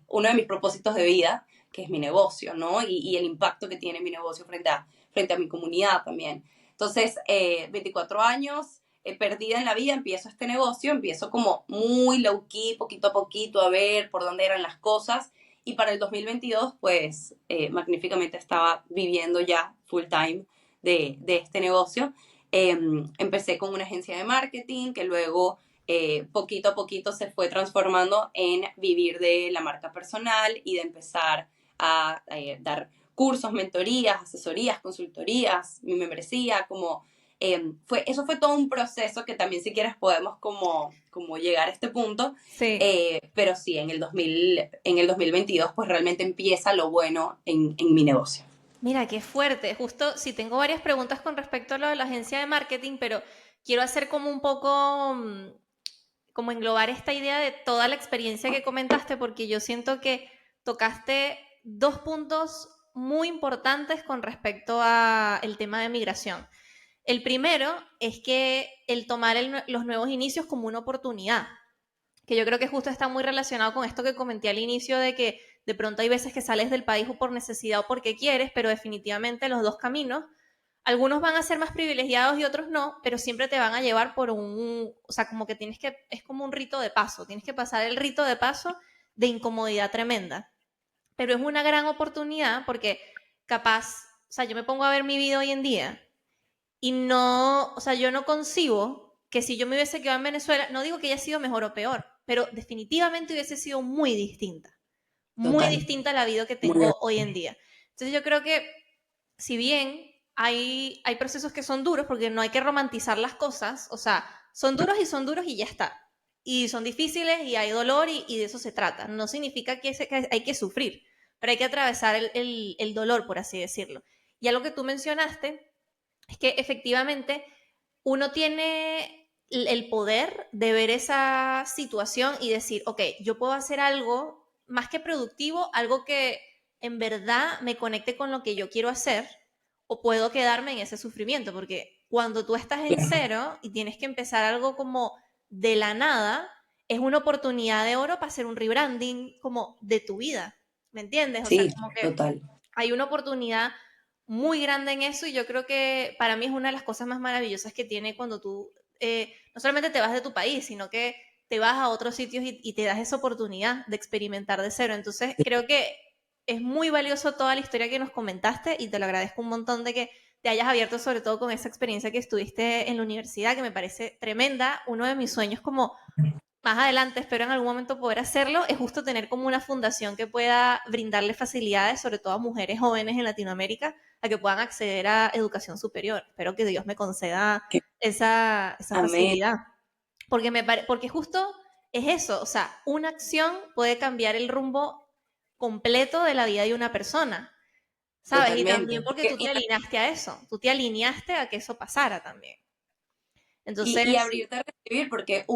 uno de mis propósitos de vida, que es mi negocio, ¿no? Y el impacto que tiene mi negocio frente a mi comunidad también. Entonces, 24 años, perdida en la vida, empiezo este negocio, empiezo como muy low key, poquito a poquito, a ver por dónde eran las cosas. Y para el 2022, pues, magníficamente estaba viviendo ya full time de este negocio. Empecé con una agencia de marketing que luego poquito a poquito se fue transformando en vivir de la marca personal y de empezar a dar cursos, mentorías, asesorías, consultorías, mi membresía, como eso fue todo un proceso que también si quieres podemos como llegar a este punto, Sí. pero sí, en el 2022 pues realmente empieza lo bueno en mi negocio. Mira, qué fuerte. Justo, sí, tengo varias preguntas con respecto a lo de la agencia de marketing, pero quiero hacer como un poco, como englobar esta idea de toda la experiencia que comentaste, porque yo siento que tocaste dos puntos muy importantes con respecto a el tema de migración. El primero es que el tomar los nuevos inicios como una oportunidad, que yo creo que justo está muy relacionado con esto que comenté al inicio de que de pronto hay veces que sales del país o por necesidad o porque quieres, pero definitivamente los dos caminos, algunos van a ser más privilegiados y otros no, pero siempre te van a llevar por o sea, como que es como un rito de paso, tienes que pasar el rito de paso de incomodidad tremenda, pero es una gran oportunidad porque capaz, o sea, yo me pongo a ver mi vida hoy en día y no, o sea, yo no concibo que si yo me hubiese quedado en Venezuela, no digo que haya sido mejor o peor, pero definitivamente hubiese sido muy Total. distinta a la vida que Muy bien. tengo hoy en día. Entonces yo creo que si bien hay procesos que son duros, porque no hay que romantizar las cosas, o sea, son duros y ya está. Y son difíciles y hay dolor y de eso se trata. No significa que hay que sufrir, pero hay que atravesar el dolor, por así decirlo. Y algo que tú mencionaste es que efectivamente uno tiene el poder de ver esa situación y decir, ok, yo puedo hacer algo más que productivo, algo que en verdad me conecte con lo que yo quiero hacer, o puedo quedarme en ese sufrimiento, porque cuando tú estás en Claro. cero y tienes que empezar algo como de la nada, es una oportunidad de oro para hacer un rebranding como de tu vida, ¿me entiendes? O sea, Sí, como que total. hay una oportunidad muy grande en eso y yo creo que para mí es una de las cosas más maravillosas que tiene cuando tú no solamente te vas de tu país, sino que te vas a otros sitios y te das esa oportunidad de experimentar de cero. Entonces creo que es muy valioso toda la historia que nos comentaste y te lo agradezco un montón de que te hayas abierto sobre todo con esa experiencia que estuviste en la universidad, que me parece tremenda. Uno de mis sueños como más adelante, espero en algún momento poder hacerlo, es justo tener como una fundación que pueda brindarle facilidades, sobre todo a mujeres jóvenes en Latinoamérica, a que puedan acceder a educación superior. Espero que Dios me conceda Que- esa Amén. facilidad. Porque justo es eso, o sea, una acción puede cambiar el rumbo completo de la vida de una persona, ¿sabes? Y también Totalmente. porque tú te alineaste a eso, tú te alineaste a que eso pasara también. Y Entonces, abrirte a recibir, porque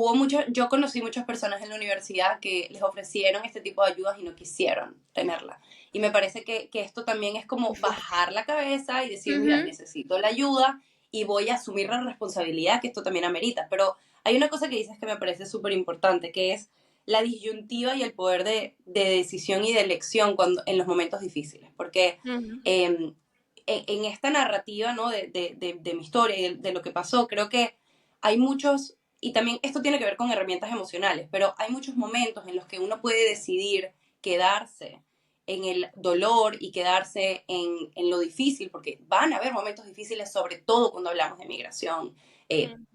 yo conocí muchas personas en la universidad que les ofrecieron este tipo de ayudas y no quisieron tenerla. Y me parece que esto también es qué como fuerte. bajar la cabeza y decir, mira, Ujú. necesito la ayuda y voy a asumir la responsabilidad que esto también amerita. Pero hay una cosa que dices que me parece súper importante, que es la disyuntiva y el poder de decisión y de elección en los momentos difíciles. Porque Ujú. en esta narrativa, ¿no? de mi historia y de lo que pasó, creo que hay muchos, y también esto tiene que ver con herramientas emocionales, pero hay muchos momentos en los que uno puede decidir quedarse en el dolor y quedarse en lo difícil, porque van a haber momentos difíciles, sobre todo cuando hablamos de migración.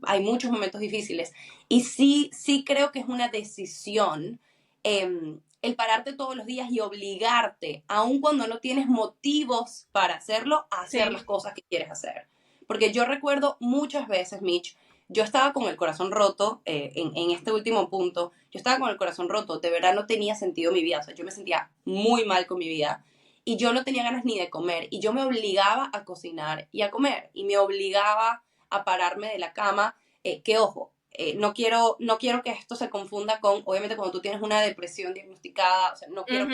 Hay muchos momentos difíciles. Y sí, sí creo que es una decisión el pararte todos los días y obligarte, aun cuando no tienes motivos para hacerlo, a hacer las Sí. cosas que quieres hacer. Porque yo recuerdo muchas veces, Mitch, yo estaba con el corazón roto en este último punto, yo estaba con el corazón roto, de verdad no tenía sentido mi vida, o sea, yo me sentía muy mal con mi vida y yo no tenía ganas ni de comer y yo me obligaba a cocinar y a comer y me obligaba a pararme de la cama, que ojo, no quiero que esto se confunda con, obviamente cuando tú tienes una depresión diagnosticada, o sea, no quiero Ujú,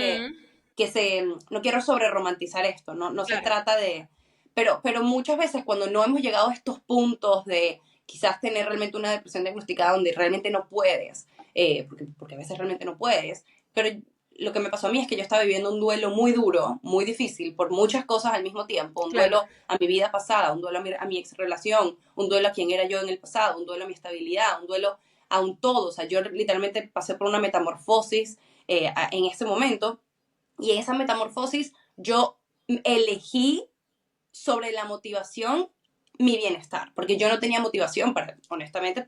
no quiero sobre romantizar esto, no se claro. trata de, pero muchas veces cuando no hemos llegado a estos puntos de quizás tener realmente una depresión diagnosticada donde realmente no puedes, porque a veces realmente no puedes, pero lo que me pasó a mí es que yo estaba viviendo un duelo muy duro, muy difícil, por muchas cosas al mismo tiempo, un Claro. duelo a mi vida pasada, un duelo a mi ex relación, un duelo a quién era yo en el pasado, un duelo a mi estabilidad, un duelo a un todo, o sea, yo literalmente pasé por una metamorfosis en ese momento y en esa metamorfosis yo elegí sobre la motivación mi bienestar, porque yo no tenía motivación para, honestamente,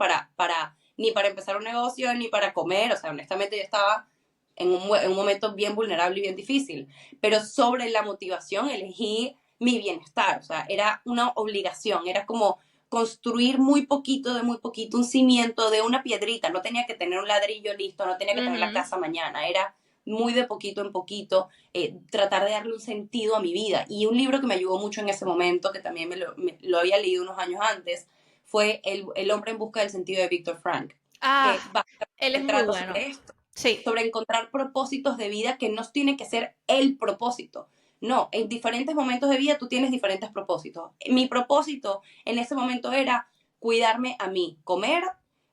ni para empezar un negocio, ni para comer, o sea, honestamente yo estaba en un momento bien vulnerable y bien difícil, pero sobre la motivación elegí mi bienestar, o sea, era una obligación, era como construir muy poquito, un cimiento de una piedrita, no tenía que tener un ladrillo listo, no tenía que tener la Ujú, casa mañana, era muy de poquito en poquito, tratar de darle un sentido a mi vida. Y un libro que me ayudó mucho en ese momento, que también me lo había leído unos años antes, fue El hombre en busca del sentido de Víctor Frank, Ah, que él es básicamente muy trata bueno. sobre esto, Sí. sobre encontrar propósitos de vida que no tienen que ser el propósito. No, en diferentes momentos de vida tú tienes diferentes propósitos. Mi propósito en ese momento era cuidarme a mí, comer,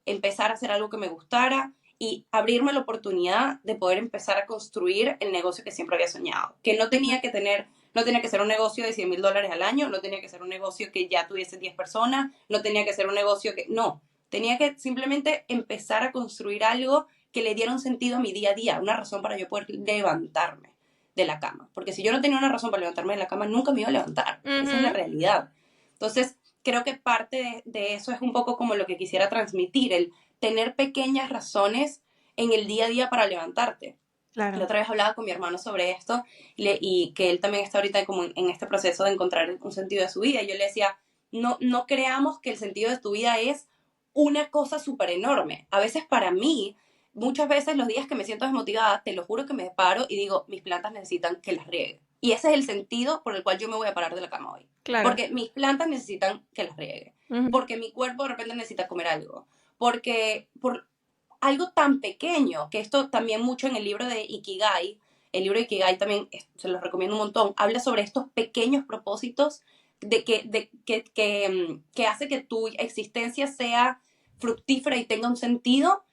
empezar a hacer algo que me gustara, y abrirme la oportunidad de poder empezar a construir el negocio que siempre había soñado. Que Ujú, no tenía que ser un negocio de $100,000 al año, no tenía que ser un negocio que ya tuviese 10 personas, no tenía que ser un negocio que, no, tenía que simplemente empezar a construir algo que le diera un sentido a mi día a día, una razón para yo poder levantarme de la cama. Porque si yo no tenía una razón para levantarme de la cama, nunca me iba a levantar. Esa es la ujú, realidad. Entonces, creo que parte de eso es un poco como lo que quisiera transmitir, el tener pequeñas razones en el día a día para levantarte. La claro. otra vez hablaba con mi hermano sobre esto y que él también está ahorita como en este proceso de encontrar un sentido de su vida. Y yo le decía, no creamos que el sentido de tu vida es una cosa súper enorme. A veces para mí, muchas veces los días que me siento desmotivada, te lo juro que me paro y digo, mis plantas necesitan que las riegue. Y ese es el sentido por el cual yo me voy a parar de la cama hoy. Claro. Porque mis plantas necesitan que las riegue. Ujú, Porque mi cuerpo de repente necesita comer algo. Porque por algo tan pequeño, que esto también mucho en el libro de Ikigai, el libro de Ikigai también se los recomiendo un montón, habla sobre estos pequeños propósitos que hace que tu existencia sea fructífera y tenga un sentido,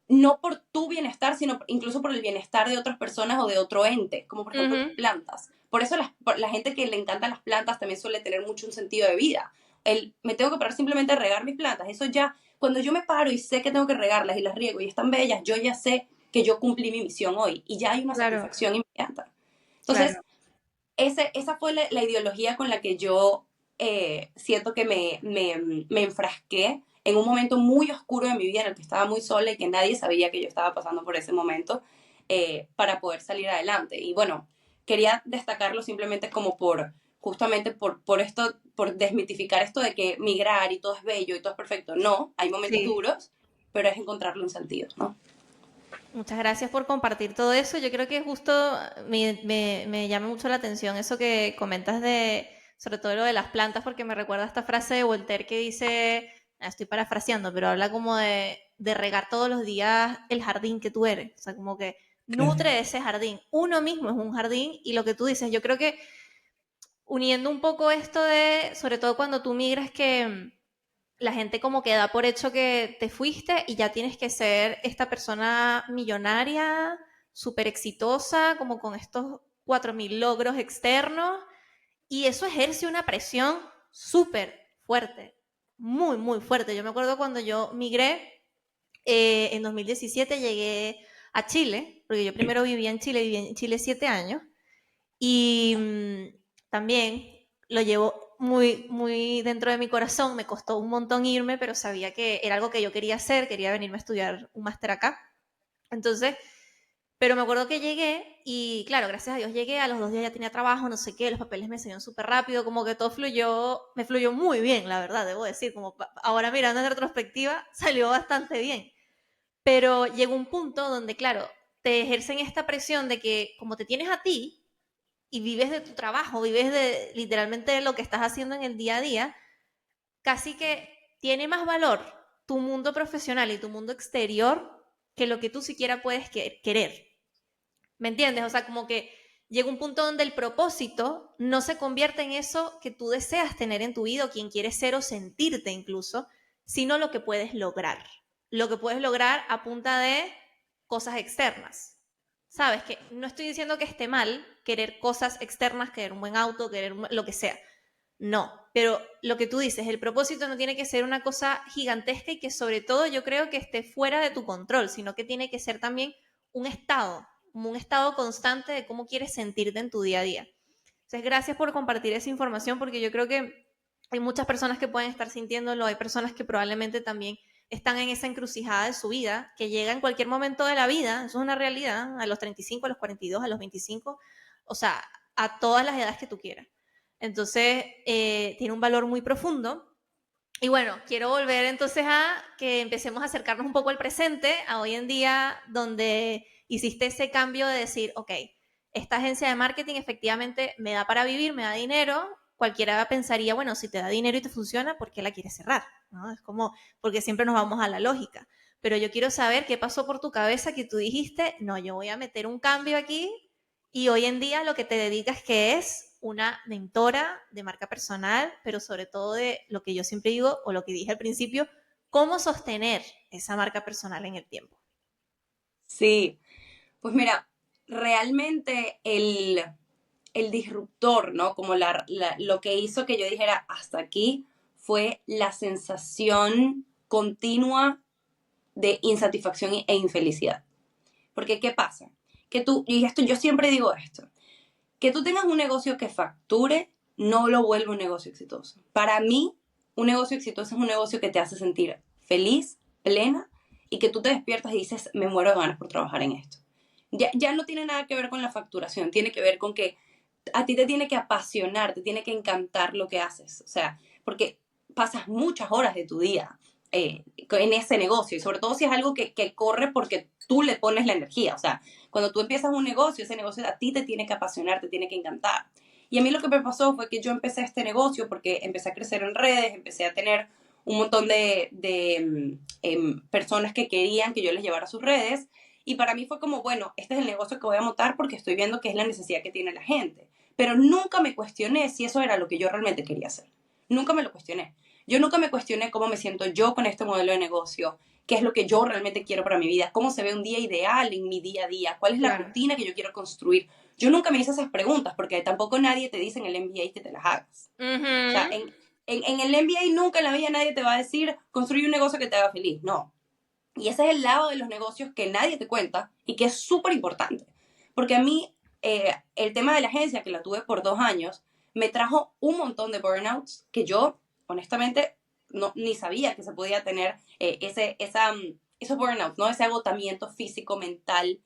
no por tu bienestar, sino incluso por el bienestar de otras personas o de otro ente, como por ejemplo tus ujú, plantas. Por eso la gente que le encantan las plantas también suele tener mucho un sentido de vida. Me tengo que parar simplemente a regar mis plantas. Eso ya, cuando yo me paro y sé que tengo que regarlas y las riego y están bellas, yo ya sé que yo cumplí mi misión hoy y ya hay una claro, satisfacción inmediata. Entonces, claro. esa fue la ideología con la que yo siento que me enfrasqué en un momento muy oscuro de mi vida en el que estaba muy sola y que nadie sabía que yo estaba pasando por ese momento, para poder salir adelante. Y bueno, quería destacarlo simplemente como justamente por esto, por desmitificar esto de que migrar y todo es bello y todo es perfecto. No, hay momentos Sí. duros, pero es encontrarle un sentido, ¿no? Muchas gracias por compartir todo eso. Yo creo que justo me llama mucho la atención eso que comentas de, sobre todo lo de las plantas, porque me recuerda a esta frase de Voltaire que dice, estoy parafraseando, pero habla como de regar todos los días el jardín que tú eres. O sea, como que nutre ese jardín. Uno mismo es un jardín y lo que tú dices, yo creo que uniendo un poco esto de, sobre todo cuando tú migras, que la gente como que da por hecho que te fuiste y ya tienes que ser esta persona millonaria, súper exitosa, como con estos 4.000 logros externos, y eso ejerce una presión súper fuerte, muy, muy fuerte. Yo me acuerdo cuando yo migré en 2017, llegué a Chile porque yo primero viví en Chile 7 años, y también lo llevo muy, muy dentro de mi corazón. Me costó un montón irme, pero sabía que era algo que yo quería hacer, quería venirme a estudiar un máster acá. Entonces, pero me acuerdo que llegué y claro, gracias a Dios llegué, a los 2 días ya tenía trabajo, no sé qué, los papeles me salieron súper rápido, como que todo fluyó, me fluyó muy bien, la verdad, debo decir, como ahora mirando en retrospectiva, salió bastante bien. Pero llegó un punto donde, claro, te ejercen esta presión de que como te tienes a ti y vives de tu trabajo, vives de literalmente de lo que estás haciendo en el día a día, casi que tiene más valor tu mundo profesional y tu mundo exterior que lo que tú siquiera puedes querer. ¿Me entiendes? O sea, como que llega un punto donde el propósito no se convierte en eso que tú deseas tener en tu vida o quien quieres ser o sentirte incluso, sino lo que puedes lograr. Lo que puedes lograr a punta de cosas externas. Sabes que no estoy diciendo que esté mal querer cosas externas, querer un buen auto, querer lo que sea. No, pero lo que tú dices, el propósito no tiene que ser una cosa gigantesca y que sobre todo yo creo que esté fuera de tu control, sino que tiene que ser también un estado, como un estado constante de cómo quieres sentirte en tu día a día. Entonces, gracias por compartir esa información porque yo creo que hay muchas personas que pueden estar sintiéndolo, hay personas que probablemente también están en esa encrucijada de su vida, que llega en cualquier momento de la vida, eso es una realidad, a los 35, a los 42, a los 25, o sea, a todas las edades que tú quieras. Entonces, tiene un valor muy profundo. Y bueno, quiero volver entonces a que empecemos a acercarnos un poco al presente, a hoy en día, donde hiciste ese cambio de decir, ok, esta agencia de marketing efectivamente me da para vivir, me da dinero. Cualquiera pensaría, bueno, si te da dinero y te funciona, ¿por qué la quieres cerrar? ¿No? Es como, porque siempre nos vamos a la lógica. Pero yo quiero saber qué pasó por tu cabeza que tú dijiste, no, yo voy a meter un cambio aquí y hoy en día lo que te dedicas que es una mentora de marca personal, pero sobre todo de lo que yo siempre digo o lo que dije al principio, cómo sostener esa marca personal en el tiempo. Sí, pues mira, realmente el disruptor, ¿no? Como lo que hizo que yo dijera hasta aquí fue la sensación continua de insatisfacción e infelicidad. Porque, ¿qué pasa? Que tú, y esto yo siempre digo esto, que tú tengas un negocio que facture no lo vuelve un negocio exitoso. Para mí, un negocio exitoso es un negocio que te hace sentir feliz, plena, y que tú te despiertas y dices, me muero de ganas por trabajar en esto. Ya no tiene nada que ver con la facturación, tiene que ver con que a ti te tiene que apasionar, te tiene que encantar lo que haces. O sea, porque pasas muchas horas de tu día en ese negocio y sobre todo si es algo que corre porque tú le pones la energía. O sea, cuando tú empiezas un negocio, ese negocio a ti te tiene que apasionar, te tiene que encantar. Y a mí lo que me pasó fue que yo empecé este negocio porque empecé a crecer en redes, empecé a tener un montón de personas que querían que yo les llevara a sus redes. Y para mí fue como, bueno, este es el negocio que voy a montar porque estoy viendo que es la necesidad que tiene la gente. Pero nunca me cuestioné si eso era lo que yo realmente quería hacer. Nunca me lo cuestioné. Yo nunca me cuestioné cómo me siento yo con este modelo de negocio, qué es lo que yo realmente quiero para mi vida, cómo se ve un día ideal en mi día a día, cuál es la Claro. rutina que yo quiero construir. Yo nunca me hice esas preguntas porque tampoco nadie te dice en el MBA que te las hagas. O sea, Ujú. en el MBA nunca en la vida nadie te va a decir construye un negocio que te haga feliz. No. Y ese es el lado de los negocios que nadie te cuenta y que es súper importante. Porque a mí, el tema de la agencia, que la tuve por 2 años, me trajo un montón de burnouts que yo, honestamente, no, ni sabía que se podía tener esos burnouts, ¿no? Ese agotamiento físico, mental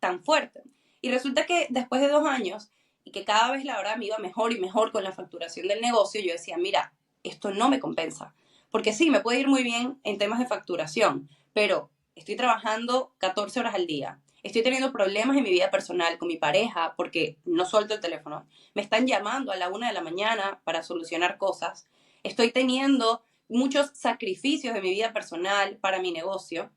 tan fuerte. Y resulta que después de 2 años, y que cada vez la verdad me iba mejor y mejor con la facturación del negocio, yo decía, mira, esto no me compensa. Porque sí, me puede ir muy bien en temas de facturación, pero estoy trabajando 14 horas al día. Estoy teniendo problemas en mi vida personal con mi pareja porque no suelto el teléfono. Me están llamando a la 1 de la mañana para solucionar cosas. Estoy teniendo muchos sacrificios de mi vida personal para mi negocio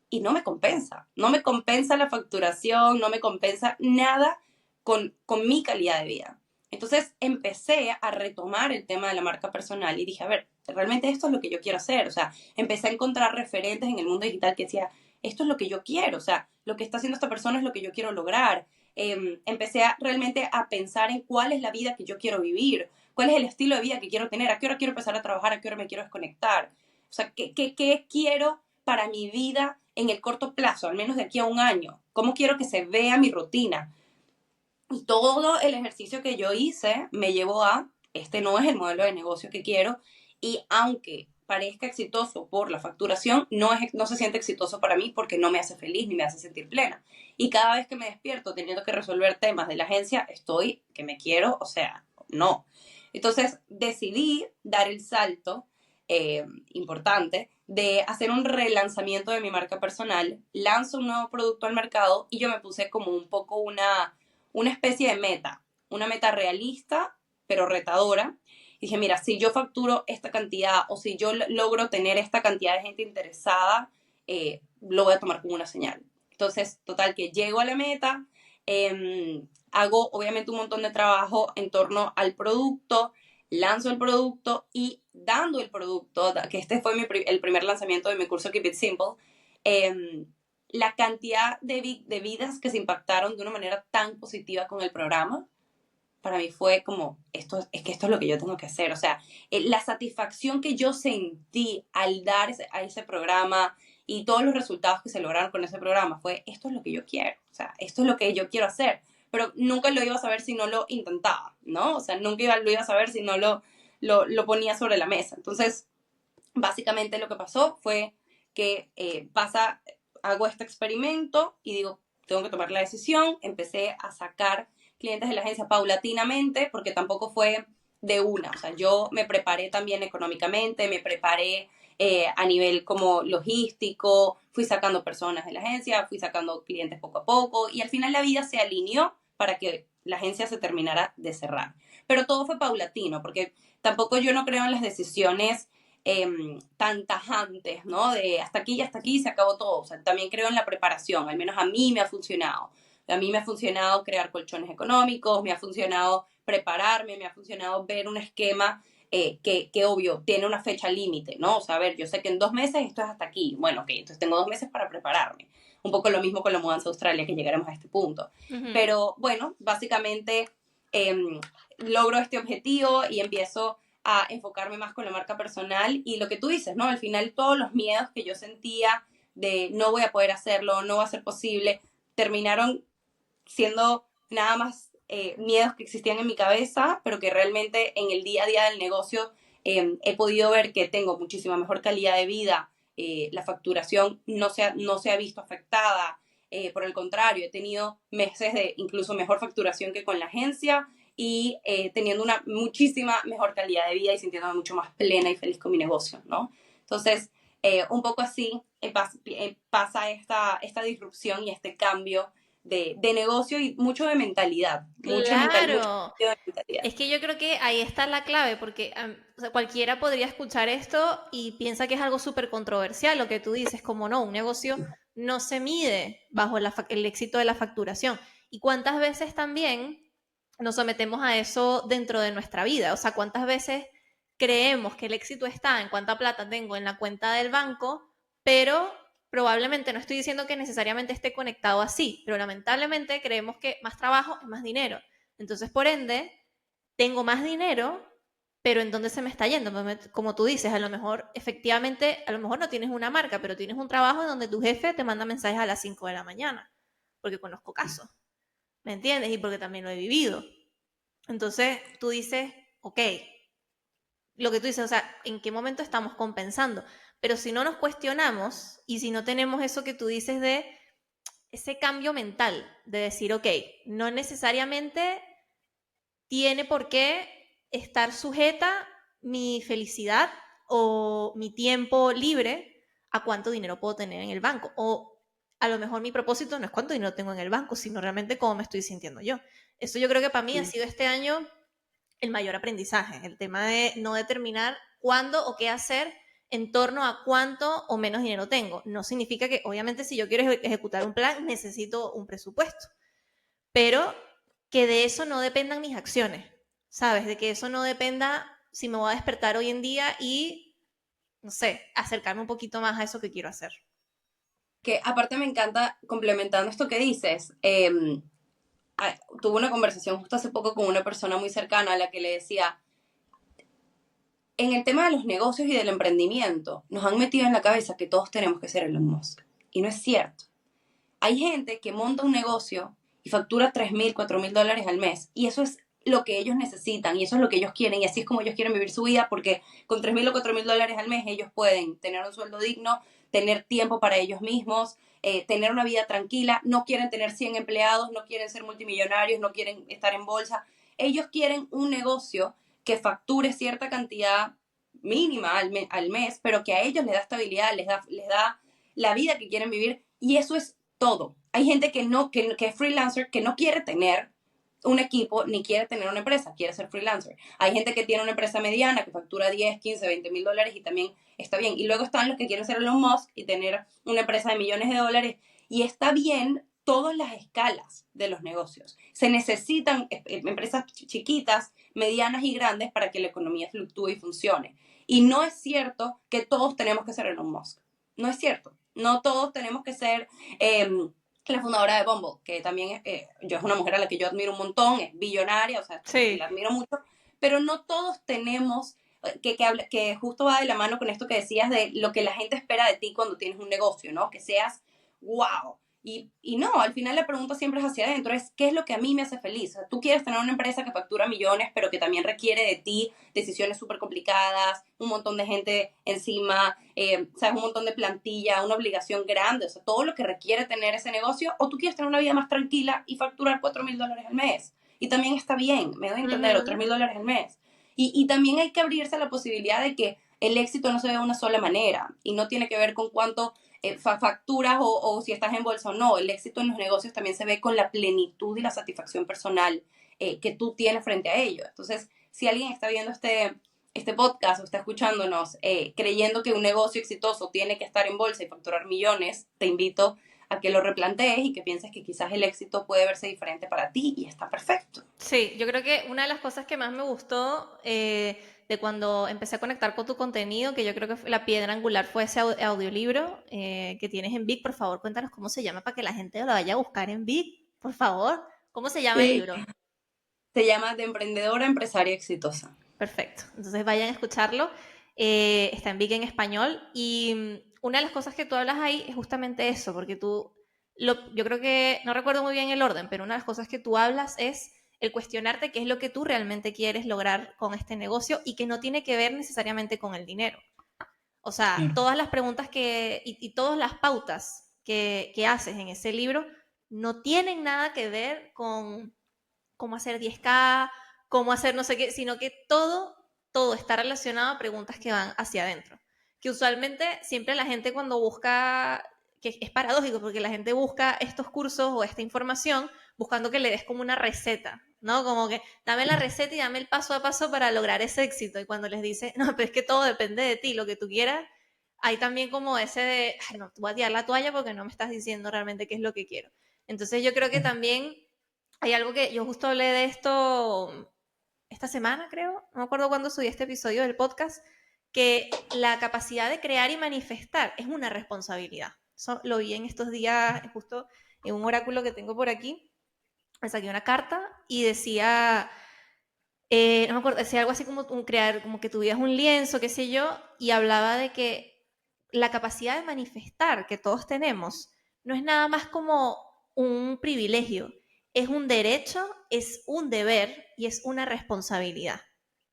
y no me compensa. No me compensa la facturación, no me compensa nada con mi calidad de vida. Entonces empecé a retomar el tema de la marca personal y dije, a ver, realmente esto es lo que yo quiero hacer. O sea, empecé a encontrar referentes en el mundo digital que decía, esto es lo que yo quiero. O sea, lo que está haciendo esta persona es lo que yo quiero lograr. Empecé realmente a pensar en cuál es la vida que yo quiero vivir, cuál es el estilo de vida que quiero tener, a qué hora quiero empezar a trabajar, a qué hora me quiero desconectar. O sea, qué quiero para mi vida en el corto plazo, al menos de aquí a un año? ¿Cómo quiero que se vea mi rutina? Y todo el ejercicio que yo hice me llevó a, este no es el modelo de negocio que quiero, y aunque parezca exitoso por la facturación, no se siente exitoso para mí porque no me hace feliz ni me hace sentir plena. Y cada vez que me despierto teniendo que resolver temas de la agencia, estoy que me quiero, o sea, no. Entonces decidí dar el salto importante de hacer un relanzamiento de mi marca personal, lanzo un nuevo producto al mercado y yo me puse como un poco una especie de meta, una meta realista, pero retadora. Y dije, mira, si yo facturo esta cantidad o si yo logro tener esta cantidad de gente interesada, lo voy a tomar como una señal. Entonces, total, que llego a la meta, hago obviamente un montón de trabajo en torno al producto, lanzo el producto y dando el producto, que este fue el primer lanzamiento de mi curso Keep It Simple, eh, la cantidad de vidas que se impactaron de una manera tan positiva con el programa, para mí fue como, esto es lo que yo tengo que hacer. O sea, la satisfacción que yo sentí al dar a ese programa y todos los resultados que se lograron con ese programa fue, esto es lo que yo quiero. O sea, esto es lo que yo quiero hacer. Pero nunca lo iba a saber si no lo intentaba, ¿no? O sea, nunca lo iba a saber si no lo ponía sobre la mesa. Entonces, básicamente lo que pasó fue que hago este experimento y digo, tengo que tomar la decisión, empecé a sacar clientes de la agencia paulatinamente, porque tampoco fue de una, o sea, yo me preparé también económicamente, me preparé a nivel como logístico, fui sacando personas de la agencia, fui sacando clientes poco a poco y al final la vida se alineó para que la agencia se terminara de cerrar. Pero todo fue paulatino, porque tampoco yo no creo en las decisiones tan tajantes, ¿no? De hasta aquí y hasta aquí se acabó todo. O sea, también creo en la preparación, al menos a mí me ha funcionado. A mí me ha funcionado crear colchones económicos, me ha funcionado prepararme, me ha funcionado ver un esquema que obvio tiene una fecha límite, ¿no? O sea, a ver, yo sé que en 2 meses esto es hasta aquí. Bueno, ok, entonces tengo 2 meses para prepararme. Un poco lo mismo con la mudanza a Australia, que llegaremos a este punto. Ujú. Pero bueno, básicamente eh, logro este objetivo y empiezo a enfocarme más con la marca personal y lo que tú dices, ¿no? Al final todos los miedos que yo sentía de no voy a poder hacerlo, no va a ser posible, terminaron siendo nada más miedos que existían en mi cabeza, pero que realmente en el día a día del negocio he podido ver que tengo muchísima mejor calidad de vida, la facturación no se ha visto afectada, por el contrario, he tenido meses de incluso mejor facturación que con la agencia y teniendo una muchísima mejor calidad de vida y sintiéndome mucho más plena y feliz con mi negocio, ¿no? Entonces, un poco así pasa esta disrupción y este cambio de negocio y mucho de mentalidad, mucho Claro. de mentalidad. Es que yo creo que ahí está la clave, porque o sea, cualquiera podría escuchar esto y piensa que es algo súper controversial lo que tú dices, como no, un negocio no se mide bajo el éxito de la facturación. ¿Y cuántas veces también nos sometemos a eso dentro de nuestra vida? O sea, ¿cuántas veces creemos que el éxito está en cuánta plata tengo en la cuenta del banco, pero probablemente no estoy diciendo que necesariamente esté conectado así, pero lamentablemente creemos que más trabajo es más dinero. Entonces, por ende, tengo más dinero, pero ¿en dónde se me está yendo? Como tú dices, a lo mejor, efectivamente, a lo mejor no tienes una marca, pero tienes un trabajo en donde tu jefe te manda mensajes a las 5 de la mañana, porque conozco casos, ¿me entiendes? Y porque también lo he vivido. Entonces, tú dices, ok, lo que tú dices, o sea, ¿en qué momento estamos compensando? Pero si no nos cuestionamos y si no tenemos eso que tú dices de ese cambio mental, de decir, ok, no necesariamente tiene por qué estar sujeta mi felicidad o mi tiempo libre a cuánto dinero puedo tener en el banco. O a lo mejor mi propósito no es cuánto dinero tengo en el banco, sino realmente cómo me estoy sintiendo yo. Eso yo creo que para mí ha sido este año el mayor aprendizaje, el tema de no determinar cuándo o qué hacer en torno a cuánto o menos dinero tengo. No significa que, obviamente, si yo quiero ejecutar un plan, necesito un presupuesto, pero que de eso no dependan mis acciones, ¿sabes? De que eso no dependa si me voy a despertar hoy en día y, no sé, acercarme un poquito más a eso que quiero hacer. Que aparte me encanta, complementando esto que dices, tuve una conversación justo hace poco con una persona muy cercana a la que le decía, en el tema de los negocios y del emprendimiento, nos han metido en la cabeza que todos tenemos que ser Elon Musk. Y no es cierto. Hay gente que monta un negocio y factura $3,000, $4,000 al mes. Y eso es lo que ellos necesitan y eso es lo que ellos quieren. Y así es como ellos quieren vivir su vida porque con $3,000 o $4,000 al mes ellos pueden tener un sueldo digno, tener tiempo para ellos mismos, tener una vida tranquila. No quieren tener 100 empleados, no quieren ser multimillonarios, no quieren estar en bolsa. Ellos quieren un negocio que facture cierta cantidad mínima al mes, pero que a ellos les da estabilidad, les da la vida que quieren vivir. Y eso es todo. Hay gente que es freelancer, que no quiere tener un equipo ni quiere tener una empresa, quiere ser freelancer. Hay gente que tiene una empresa mediana que factura 10, 15, $20,000 y también está bien. Y luego están los que quieren ser Elon Musk y tener una empresa de millones de dólares. Y está bien todas las escalas de los negocios. Se necesitan empresas chiquitas, medianas y grandes para que la economía fluctúe y funcione. Y no es cierto que todos tenemos que ser Elon Musk. No es cierto. No todos tenemos que ser la fundadora de Bumble, que también yo es una mujer a la que yo admiro un montón, es billonaria, o sea, Sí. la admiro mucho, pero no todos tenemos, que justo va de la mano con esto que decías de lo que la gente espera de ti cuando tienes un negocio, ¿no? Que seas wow. Y no, al final la pregunta siempre es hacia adentro, es ¿qué es lo que a mí me hace feliz? O sea, tú quieres tener una empresa que factura millones, pero que también requiere de ti decisiones súper complicadas, un montón de gente encima, sabes, un montón de plantilla, una obligación grande, o sea, todo lo que requiere tener ese negocio, o tú quieres tener una vida más tranquila y facturar $4,000 al mes. Y también está bien, me doy a entender, o Ujú. $3,000 al mes. Y también hay que abrirse a la posibilidad de que el éxito no se ve de una sola manera y no tiene que ver con cuánto facturas o si estás en bolsa o no. El éxito en los negocios también se ve con la plenitud y la satisfacción personal que tú tienes frente a ello. Entonces, si alguien está viendo este podcast o está escuchándonos creyendo que un negocio exitoso tiene que estar en bolsa y facturar millones, te invito a que lo replantees y que pienses que quizás el éxito puede verse diferente para ti y está perfecto. Sí, yo creo que una de las cosas que más me gustó de cuando empecé a conectar con tu contenido, que yo creo que la piedra angular fue ese audiolibro que tienes en Vic. Por favor, cuéntanos cómo se llama para que la gente lo vaya a buscar en Vic. Por favor, ¿cómo se llama el Sí, libro? se llama De emprendedora a empresaria exitosa. Perfecto. Entonces vayan a escucharlo. Está en Vic en español. Y una de las cosas que tú hablas ahí es justamente eso, porque yo creo que, no recuerdo muy bien el orden, pero una de las cosas que tú hablas es el cuestionarte qué es lo que tú realmente quieres lograr con este negocio y que no tiene que ver necesariamente con el dinero. O sea, Claro. todas las preguntas y todas las pautas que haces en ese libro no tienen nada que ver con cómo hacer 10K, cómo hacer no sé qué, sino que todo está relacionado a preguntas que van hacia adentro. Que usualmente siempre la gente cuando busca, que es paradójico, porque la gente busca estos cursos o esta información buscando que le des como una receta, ¿no? Como que dame la receta y dame el paso a paso para lograr ese éxito. Y cuando les dice, no, pero es que todo depende de ti, lo que tú quieras, hay también como ese de, ay, no, voy a tirar la toalla porque no me estás diciendo realmente qué es lo que quiero. Entonces yo creo que también hay algo que yo justo hablé de esto esta semana, creo, no me acuerdo cuándo subí este episodio del podcast, que la capacidad de crear y manifestar es una responsabilidad. Eso lo vi en estos días, justo en un oráculo que tengo por aquí. Me saqué una carta y decía, no me acuerdo, decía algo así como crear, como que tuvieras un lienzo, qué sé yo, y hablaba de que la capacidad de manifestar que todos tenemos no es nada más como un privilegio, es un derecho, es un deber y es una responsabilidad. Me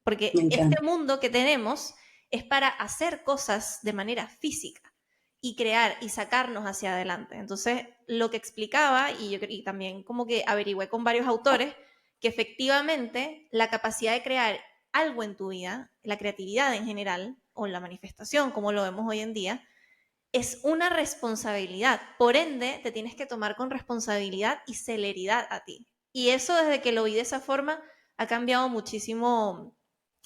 Porque este encanta. mundo que tenemos es para hacer cosas de manera física y crear y sacarnos hacia adelante. Entonces, lo que explicaba, y también como que averigüé con varios autores, que efectivamente la capacidad de crear algo en tu vida, la creatividad en general, o la manifestación, como lo vemos hoy en día, es una responsabilidad. Por ende, te tienes que tomar con responsabilidad y celeridad a ti. Y eso desde que lo vi de esa forma ha cambiado muchísimo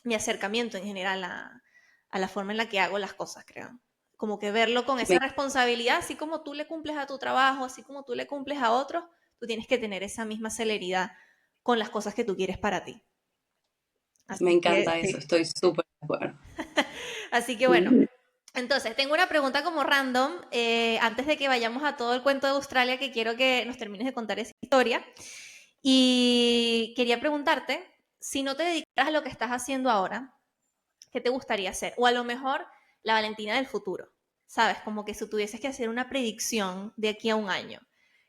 mi acercamiento en general a la forma en la que hago las cosas, creo. Como que verlo con esa Me, responsabilidad, así como tú le cumples a tu trabajo, así como tú le cumples a otros, tú tienes que tener esa misma celeridad con las cosas que tú quieres para ti. me Así que encanta eso, sí. estoy súper de acuerdo. Así que bueno, entonces tengo una pregunta como random, antes de que vayamos a todo el cuento de Australia, que quiero que nos termines de contar esa historia. Y quería preguntarte, si no te dedicaras a lo que estás haciendo ahora, ¿qué te gustaría hacer? O a lo mejor la Valentina del futuro. ¿sabes? Como que si tuvieses que hacer una predicción de aquí a un año,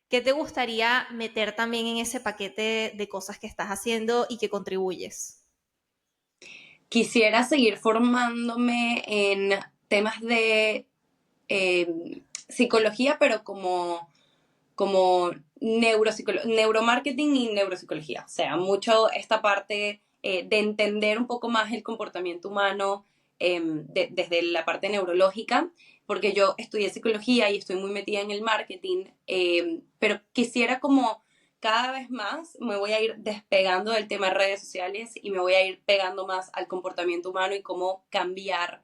¿qué te gustaría meter también en ese paquete de cosas que estás haciendo y que contribuyes? Quisiera seguir formándome en temas de psicología, pero como neuromarketing y neuropsicología. O sea, mucho esta parte de entender un poco más el comportamiento humano desde la parte neurológica, porque yo estudié psicología y estoy muy metida en el marketing, pero quisiera como cada vez más me voy a ir despegando del tema de redes sociales y me voy a ir pegando más al comportamiento humano y cómo cambiar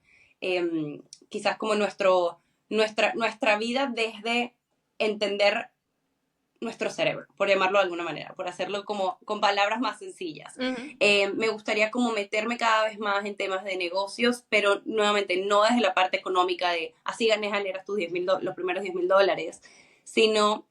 quizás como nuestra vida desde entender nuestro cerebro, por llamarlo de alguna manera, por hacerlo como con palabras más sencillas. Ujú. Me gustaría como meterme cada vez más en temas de negocios, pero nuevamente no desde la parte económica de así ganes aleras tus los primeros $10,000, sino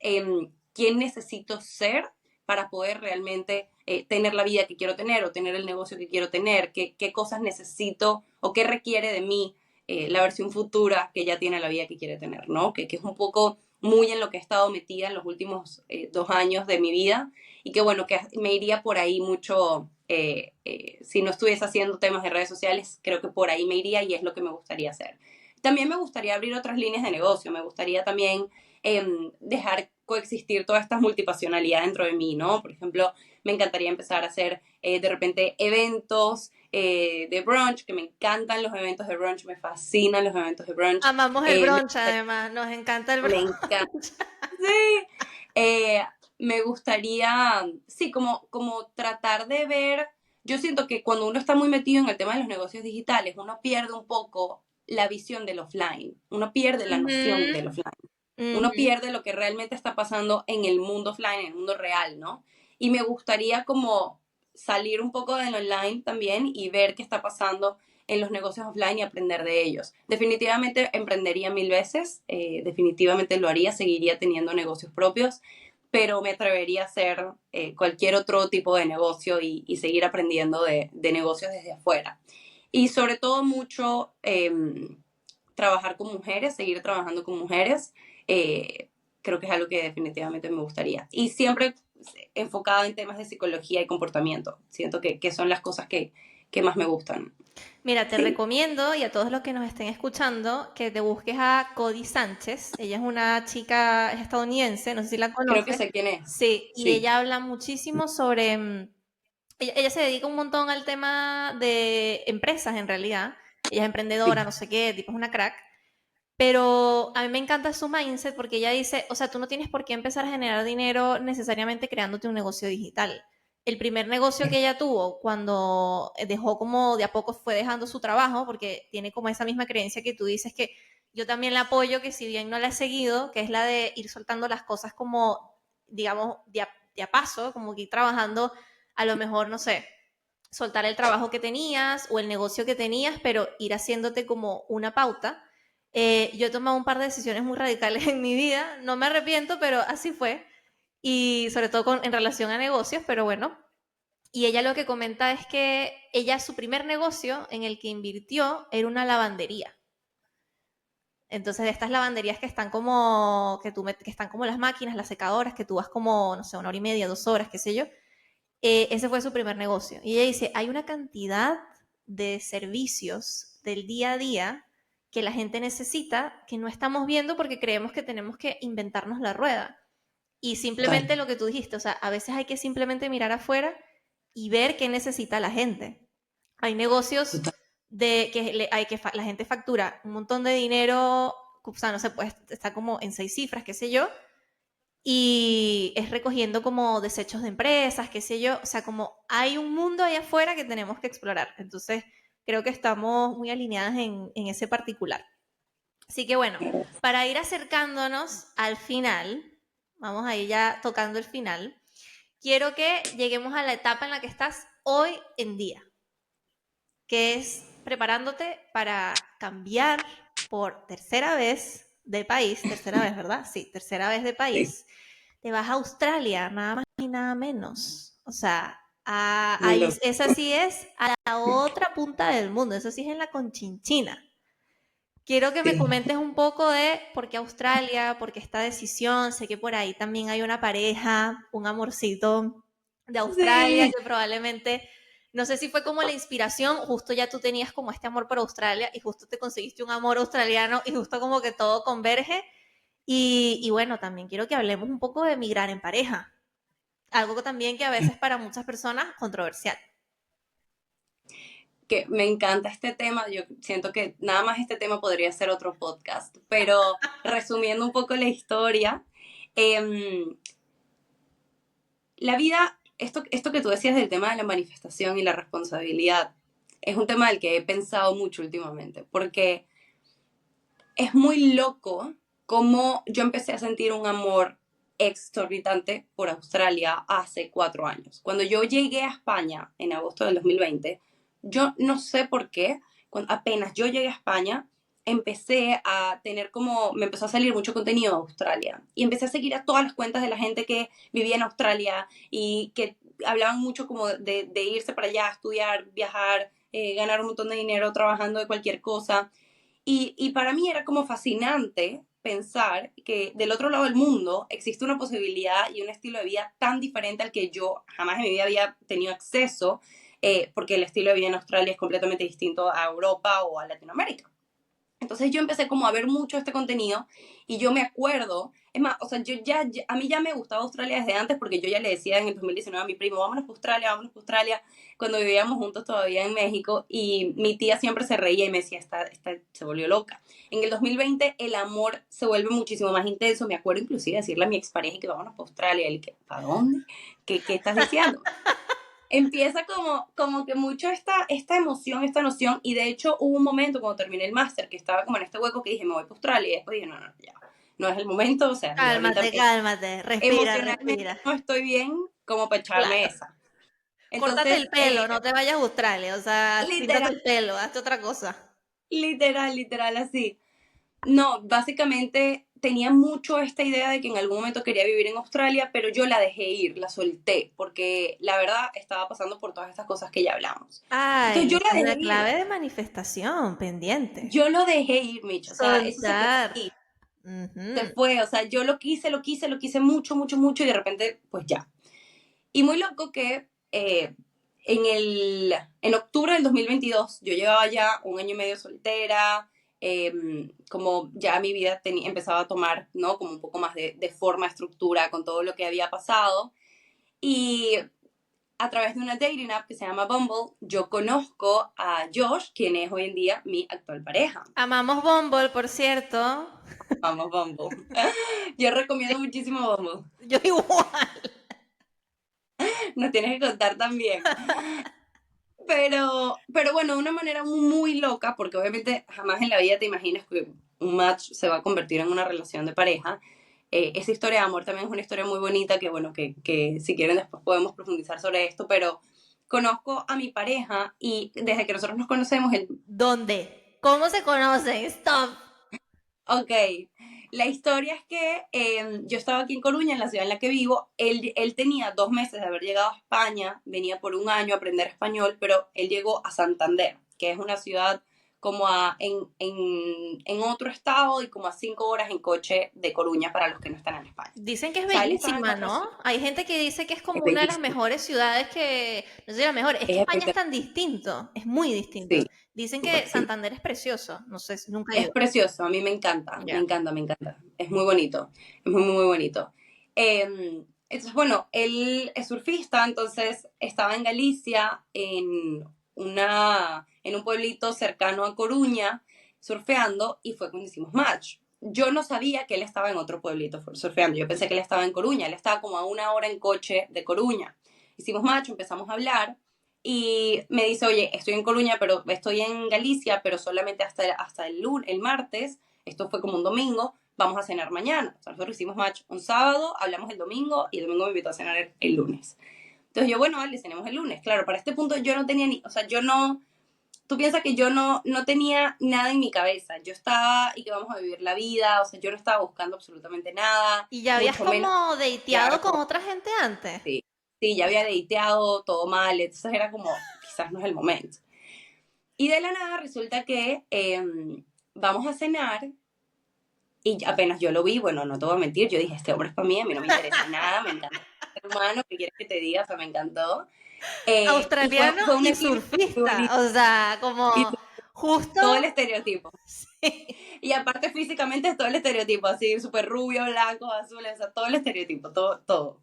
quién necesito ser para poder realmente tener la vida que quiero tener o tener el negocio que quiero tener, qué cosas necesito o qué requiere de mí la versión futura que ya tiene la vida que quiere tener, ¿no? Que es un poco muy en lo que he estado metida en los últimos 2 años de mi vida y que bueno, que me iría por ahí mucho, si no estuviese haciendo temas de redes sociales, creo que por ahí me iría y es lo que me gustaría hacer. También me gustaría abrir otras líneas de negocio, me gustaría también dejar coexistir todas estas multipasionalidades dentro de mí, ¿no? Por ejemplo, me encantaría empezar a hacer de repente eventos de brunch, que me encantan los eventos de brunch, me fascinan los eventos de brunch. Amamos el brunch, además, nos encanta el Me brunch. encanta. Sí. Eh, Me gustaría, sí, como tratar de ver, yo siento que cuando uno está muy metido en el tema de los negocios digitales, uno pierde un poco la visión del offline, uno pierde la noción Ujú, del offline, uno ujú. pierde lo que realmente está pasando en el mundo offline, en el mundo real, ¿no? Y me gustaría como salir un poco del online también y ver qué está pasando en los negocios offline y aprender de ellos. Definitivamente emprendería 1000 veces, definitivamente lo haría, seguiría teniendo negocios propios, pero me atrevería a hacer cualquier otro tipo de negocio y seguir aprendiendo de negocios desde afuera. Y sobre todo mucho trabajar con mujeres, seguir trabajando con mujeres, creo que es algo que definitivamente me gustaría. Y siempre enfocado en temas de psicología y comportamiento. Siento que son las cosas que más me gustan. Mira, te Sí, recomiendo, y a todos los que nos estén escuchando, que te busques a Cody Sánchez. Ella es una chica es estadounidense, no sé si la creo que conoces. sé quién es. Sí, y Sí, ella habla muchísimo sobre... ella se dedica un montón al tema de empresas, en realidad. Ella es sí, emprendedora, no sé qué, tipo es una crack. Pero a mí me encanta su mindset porque ella dice, o sea, tú no tienes por qué empezar a generar dinero necesariamente creándote un negocio digital. El primer negocio que ella tuvo cuando dejó como de a poco fue dejando su trabajo, porque tiene como esa misma creencia que tú dices que yo también la apoyo, que si bien no la he seguido, que es la de ir soltando las cosas como, digamos, de a paso, como que ir trabajando, a lo mejor, no sé, soltar el trabajo que tenías o el negocio que tenías, pero ir haciéndote como una pauta. Yo he tomado un par de decisiones muy radicales en mi vida, no me arrepiento, pero así fue, y sobre todo en relación a negocios, pero bueno. Y ella lo que comenta es que ella, su primer negocio en el que invirtió era una lavandería. Entonces, de estas lavanderías que están como, que están como las máquinas, las secadoras, que tú vas como, no sé, 1 hora y media, 2 horas, qué sé yo, ese fue su primer negocio. Y ella dice, hay una cantidad de servicios del día a día que la gente necesita que no estamos viendo porque creemos que tenemos que inventarnos la rueda. Y total, simplemente lo que tú dijiste, o sea, a veces hay que simplemente mirar afuera y ver qué necesita la gente. Hay negocios total. de que, la gente factura un montón de dinero, o sea, no sé, pues está como en 6 cifras, qué sé yo, y es recogiendo como desechos de empresas, qué sé yo, o sea, como hay un mundo ahí afuera que tenemos que explorar. Entonces, creo que estamos muy alineadas en ese particular. Así que bueno, para ir acercándonos al final, vamos a ir ya tocando el final, quiero que lleguemos a la etapa en la que estás hoy en día, que es preparándote para cambiar por tercera vez de país, tercera vez, ¿verdad? Sí, tercera vez de Sí, país. Te vas a Australia, nada más y nada menos. O sea, muy ahí, loco. esa sí es a la otra punta del mundo, eso sí es en la Conchinchina. Quiero que me Sí. comentes un poco de por qué Australia, por qué esta decisión. Sé que por ahí también hay una pareja, un amorcito de Australia Sí. que probablemente, no sé si fue como la inspiración, justo ya tú tenías como este amor por Australia y justo te conseguiste un amor australiano y justo como que todo converge. Y bueno, también quiero que hablemos un poco de migrar en pareja, algo que también que a veces para muchas personas controversial. Que me encanta este tema. Yo siento que nada más este tema podría ser otro podcast, pero resumiendo un poco la historia, eh, la vida, esto que tú decías del tema de la manifestación y la responsabilidad, es un tema del que he pensado mucho últimamente, porque es muy loco cómo yo empecé a sentir un amor exorbitante por Australia hace 4 años. Cuando yo llegué a España en agosto del 2020, yo no sé por qué, cuando apenas yo llegué a España, empecé a tener como, me empezó a salir mucho contenido de Australia y empecé a seguir a todas las cuentas de la gente que vivía en Australia y que hablaban mucho como de irse para allá, estudiar, viajar, ganar un montón de dinero trabajando de cualquier cosa. Y para mí era como fascinante pensar que del otro lado del mundo existe una posibilidad y un estilo de vida tan diferente al que yo jamás en mi vida había tenido acceso, porque el estilo de vida en Australia es completamente distinto a Europa o a Latinoamérica. Entonces yo empecé como a ver mucho este contenido y yo me acuerdo, es más, o sea, a mí ya me gustaba Australia desde antes porque yo ya le decía en el 2019 a mi primo, vámonos para Australia, cuando vivíamos juntos todavía en México y mi tía siempre se reía y me decía, esta se volvió loca. En el 2020 el amor se vuelve muchísimo más intenso, me acuerdo inclusive decirle a mi expareja que vámonos para Australia, y él que, ¿para dónde? ¿Qué estás diciendo? Empieza como que mucho esta emoción, esta noción, y de hecho hubo un momento cuando terminé el máster que estaba como en este hueco que dije, me voy para Australia, y después dije, no, no, ya, no es el momento, o sea, yo ahorita Cálmate, cálmate, respira, emocionalmente respira. no estoy bien como para echarme Claro. esa. Córtate el Entonces, pelo, no te vayas a Australia, o sea, píntate literal, el pelo, hazte otra cosa. literal así. No, básicamente tenía mucho esta idea de que en algún momento quería vivir en Australia, pero yo la dejé ir, la solté, porque la verdad estaba pasando por todas estas cosas que ya hablamos. Entonces Ay, yo esa la es dejé la ir, clave de manifestación, pendiente. yo lo dejé ir, Mitch, o sea, eso se quedó Soltar. ahí, se Ujú. fue, o sea, yo lo quise mucho y de repente, pues ya. Y muy loco que en octubre del 2022 yo llevaba ya un año y medio soltera, como ya mi vida empezaba a tomar, ¿no? Como un poco más de forma, estructura con todo lo que había pasado. Y a través de una dating app que se llama Bumble, yo conozco a Josh, quien es hoy en día mi actual pareja. Amamos Bumble, por cierto. Vamos, Bumble. Yo recomiendo muchísimo Bumble. Yo igual. Nos tienes que contar también. Pero bueno, de una manera muy loca, porque obviamente jamás en la vida te imaginas que un match se va a convertir en una relación de pareja. Esa historia de amor también es una historia muy bonita que, bueno, que si quieren después podemos profundizar sobre esto, pero conozco a mi pareja y desde que nosotros nos conocemos, ¿Dónde? ¿Cómo se conocen? Stop. ok, la historia es que yo estaba aquí en Coruña, en la ciudad en la que vivo, él tenía 2 meses de haber llegado a España, venía por un año a aprender español, pero él llegó a Santander, que es una ciudad como en otro estado y como a 5 horas en coche de Coruña para los que no están en España. Dicen que es O sea, él estaba en bellísima, otra ¿no? ciudad, Hay gente que dice que es como es una de las bellísimo, mejores ciudades que, no sé, la mejor, es que es España es espectacular, tan distinto, es muy distinto. sí, Dicen súper, que sí. Santander es precioso, no sé, nunca he Es ido. precioso, a mí me encanta, me Ya. encanta, me encanta. Es muy bonito, es muy bonito. Entonces, bueno, él es surfista, entonces estaba en Galicia, en un pueblito cercano a Coruña, surfeando, y fue cuando hicimos match. Yo no sabía que él estaba en otro pueblito surfeando, yo pensé que él estaba en Coruña, él estaba como a 1 hora en coche de Coruña. Hicimos match, empezamos a hablar, y me dice, oye, estoy en Coruña, pero estoy en Galicia, pero solamente hasta el martes, esto fue como un domingo, vamos a cenar mañana. O sea, nosotros hicimos match un sábado, hablamos el domingo y el domingo me invitó a cenar el lunes. Entonces yo, bueno, vale, cenemos el lunes. Claro, para este punto yo no tenía o sea, yo no, tú piensas que yo no tenía nada en mi cabeza. Yo estaba y que vamos a vivir la vida, o sea, yo no estaba buscando absolutamente nada, ¿Y ya habías mucho menos como quedar dateado con con otra gente antes? sí, sí, ya había dateado, todo mal, entonces era como, quizás no es el momento. Y de la nada resulta que vamos a cenar. Y apenas yo lo vi, bueno, no te voy a mentir, yo dije, este hombre es para mí, a mí no me interesa nada, me encanta este ser humano, ¿qué quieres que te diga? O sea, me encantó. Y Australiano fue una y química muy bonita. surfista, o sea, Y como justo, todo el estereotipo. sí, Y aparte físicamente es todo el estereotipo, así, súper rubio, blanco, azul, o sea, todo el estereotipo, todo, todo.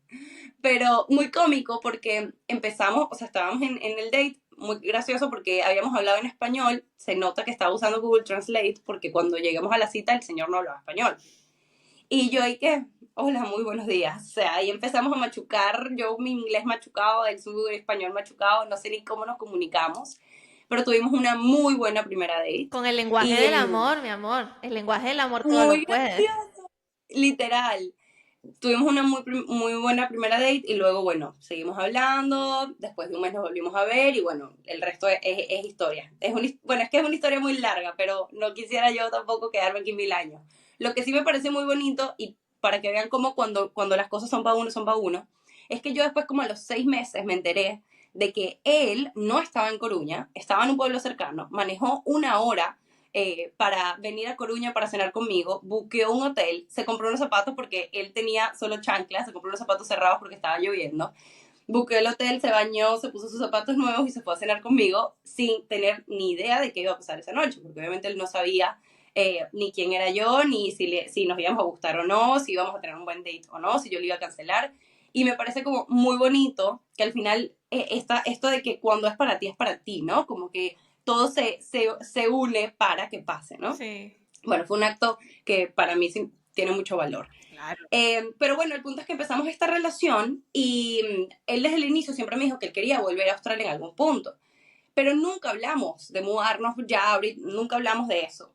Pero muy cómico porque empezamos, o sea, estábamos en el date, muy gracioso porque habíamos hablado en español, se nota que estaba usando Google Translate porque cuando llegamos a la cita el señor no hablaba español. Y yo, ¿y qué? Hola, muy buenos días. O sea, ahí empezamos a machucar, yo mi inglés machucado, él su español machucado, no sé ni cómo nos comunicamos, pero tuvimos una muy buena primera date. con el lenguaje Y del amor, mi amor, el lenguaje del amor todo lo muy puede. gracioso, literal. Tuvimos una muy buena primera date y luego, bueno, seguimos hablando, después de un mes nos volvimos a ver y bueno, el resto es historia. Bueno, es que es una historia muy larga, pero no quisiera yo tampoco quedarme aquí 1000 años. Lo que sí me parece muy bonito y para que vean cómo cuando las cosas son para uno, es que yo después como a los 6 meses me enteré de que él no estaba en Coruña, estaba en un pueblo cercano, manejó 1 hora para venir a Coruña para cenar conmigo, buqueó un hotel, se compró unos zapatos porque él tenía solo chanclas, se compró unos zapatos cerrados porque estaba lloviendo, buqueó el hotel, se bañó, se puso sus zapatos nuevos y se fue a cenar conmigo sin tener ni idea de qué iba a pasar esa noche, porque obviamente él no sabía ni quién era yo, ni si nos íbamos a gustar o no, si íbamos a tener un buen date o no, si yo le iba a cancelar. Y me parece como muy bonito que al final esto de que cuando es para ti, ¿no? Como que todo se une para que pase, ¿no? Sí, Bueno, fue un acto que para mí sí tiene mucho valor. claro. Pero bueno, el punto es que empezamos esta relación y él desde el inicio siempre me dijo que él quería volver a Australia en algún punto. Pero nunca hablamos de mudarnos ya, nunca hablamos de eso.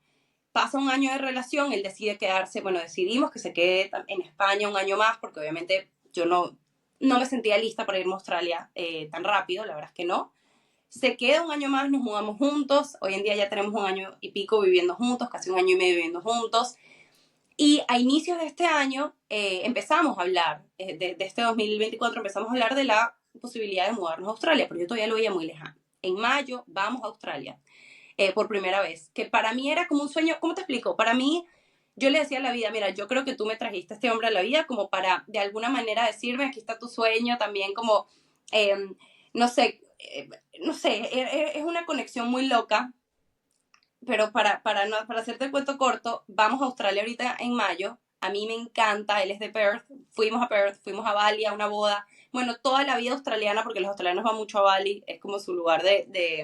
Pasa un año de relación, él decide quedarse, bueno, decidimos que se quede en España un año más, porque obviamente yo no me sentía lista para irme a Australia tan rápido, la verdad es que no. Se queda un año más, nos mudamos juntos, hoy en día ya tenemos 1 año y pico viviendo juntos, casi 1 año y medio viviendo juntos, y a inicios de este año empezamos a hablar, de este 2024 empezamos a hablar de la posibilidad de mudarnos a Australia, pero yo todavía lo veía muy lejano. En mayo vamos a Australia por primera vez, que para mí era como un sueño, ¿cómo te explico? Para mí, yo le decía a la vida, mira, yo creo que tú me trajiste a este hombre a la vida como para de alguna manera decirme, aquí está tu sueño, también como, eh, no sé, no sé, es una conexión muy loca, pero para hacerte el cuento corto, vamos a Australia ahorita en mayo. A mí me encanta, él es de Perth. Fuimos a Perth, fuimos a Bali a una boda. Bueno, toda la vida australiana, porque los australianos van mucho a Bali, es como su lugar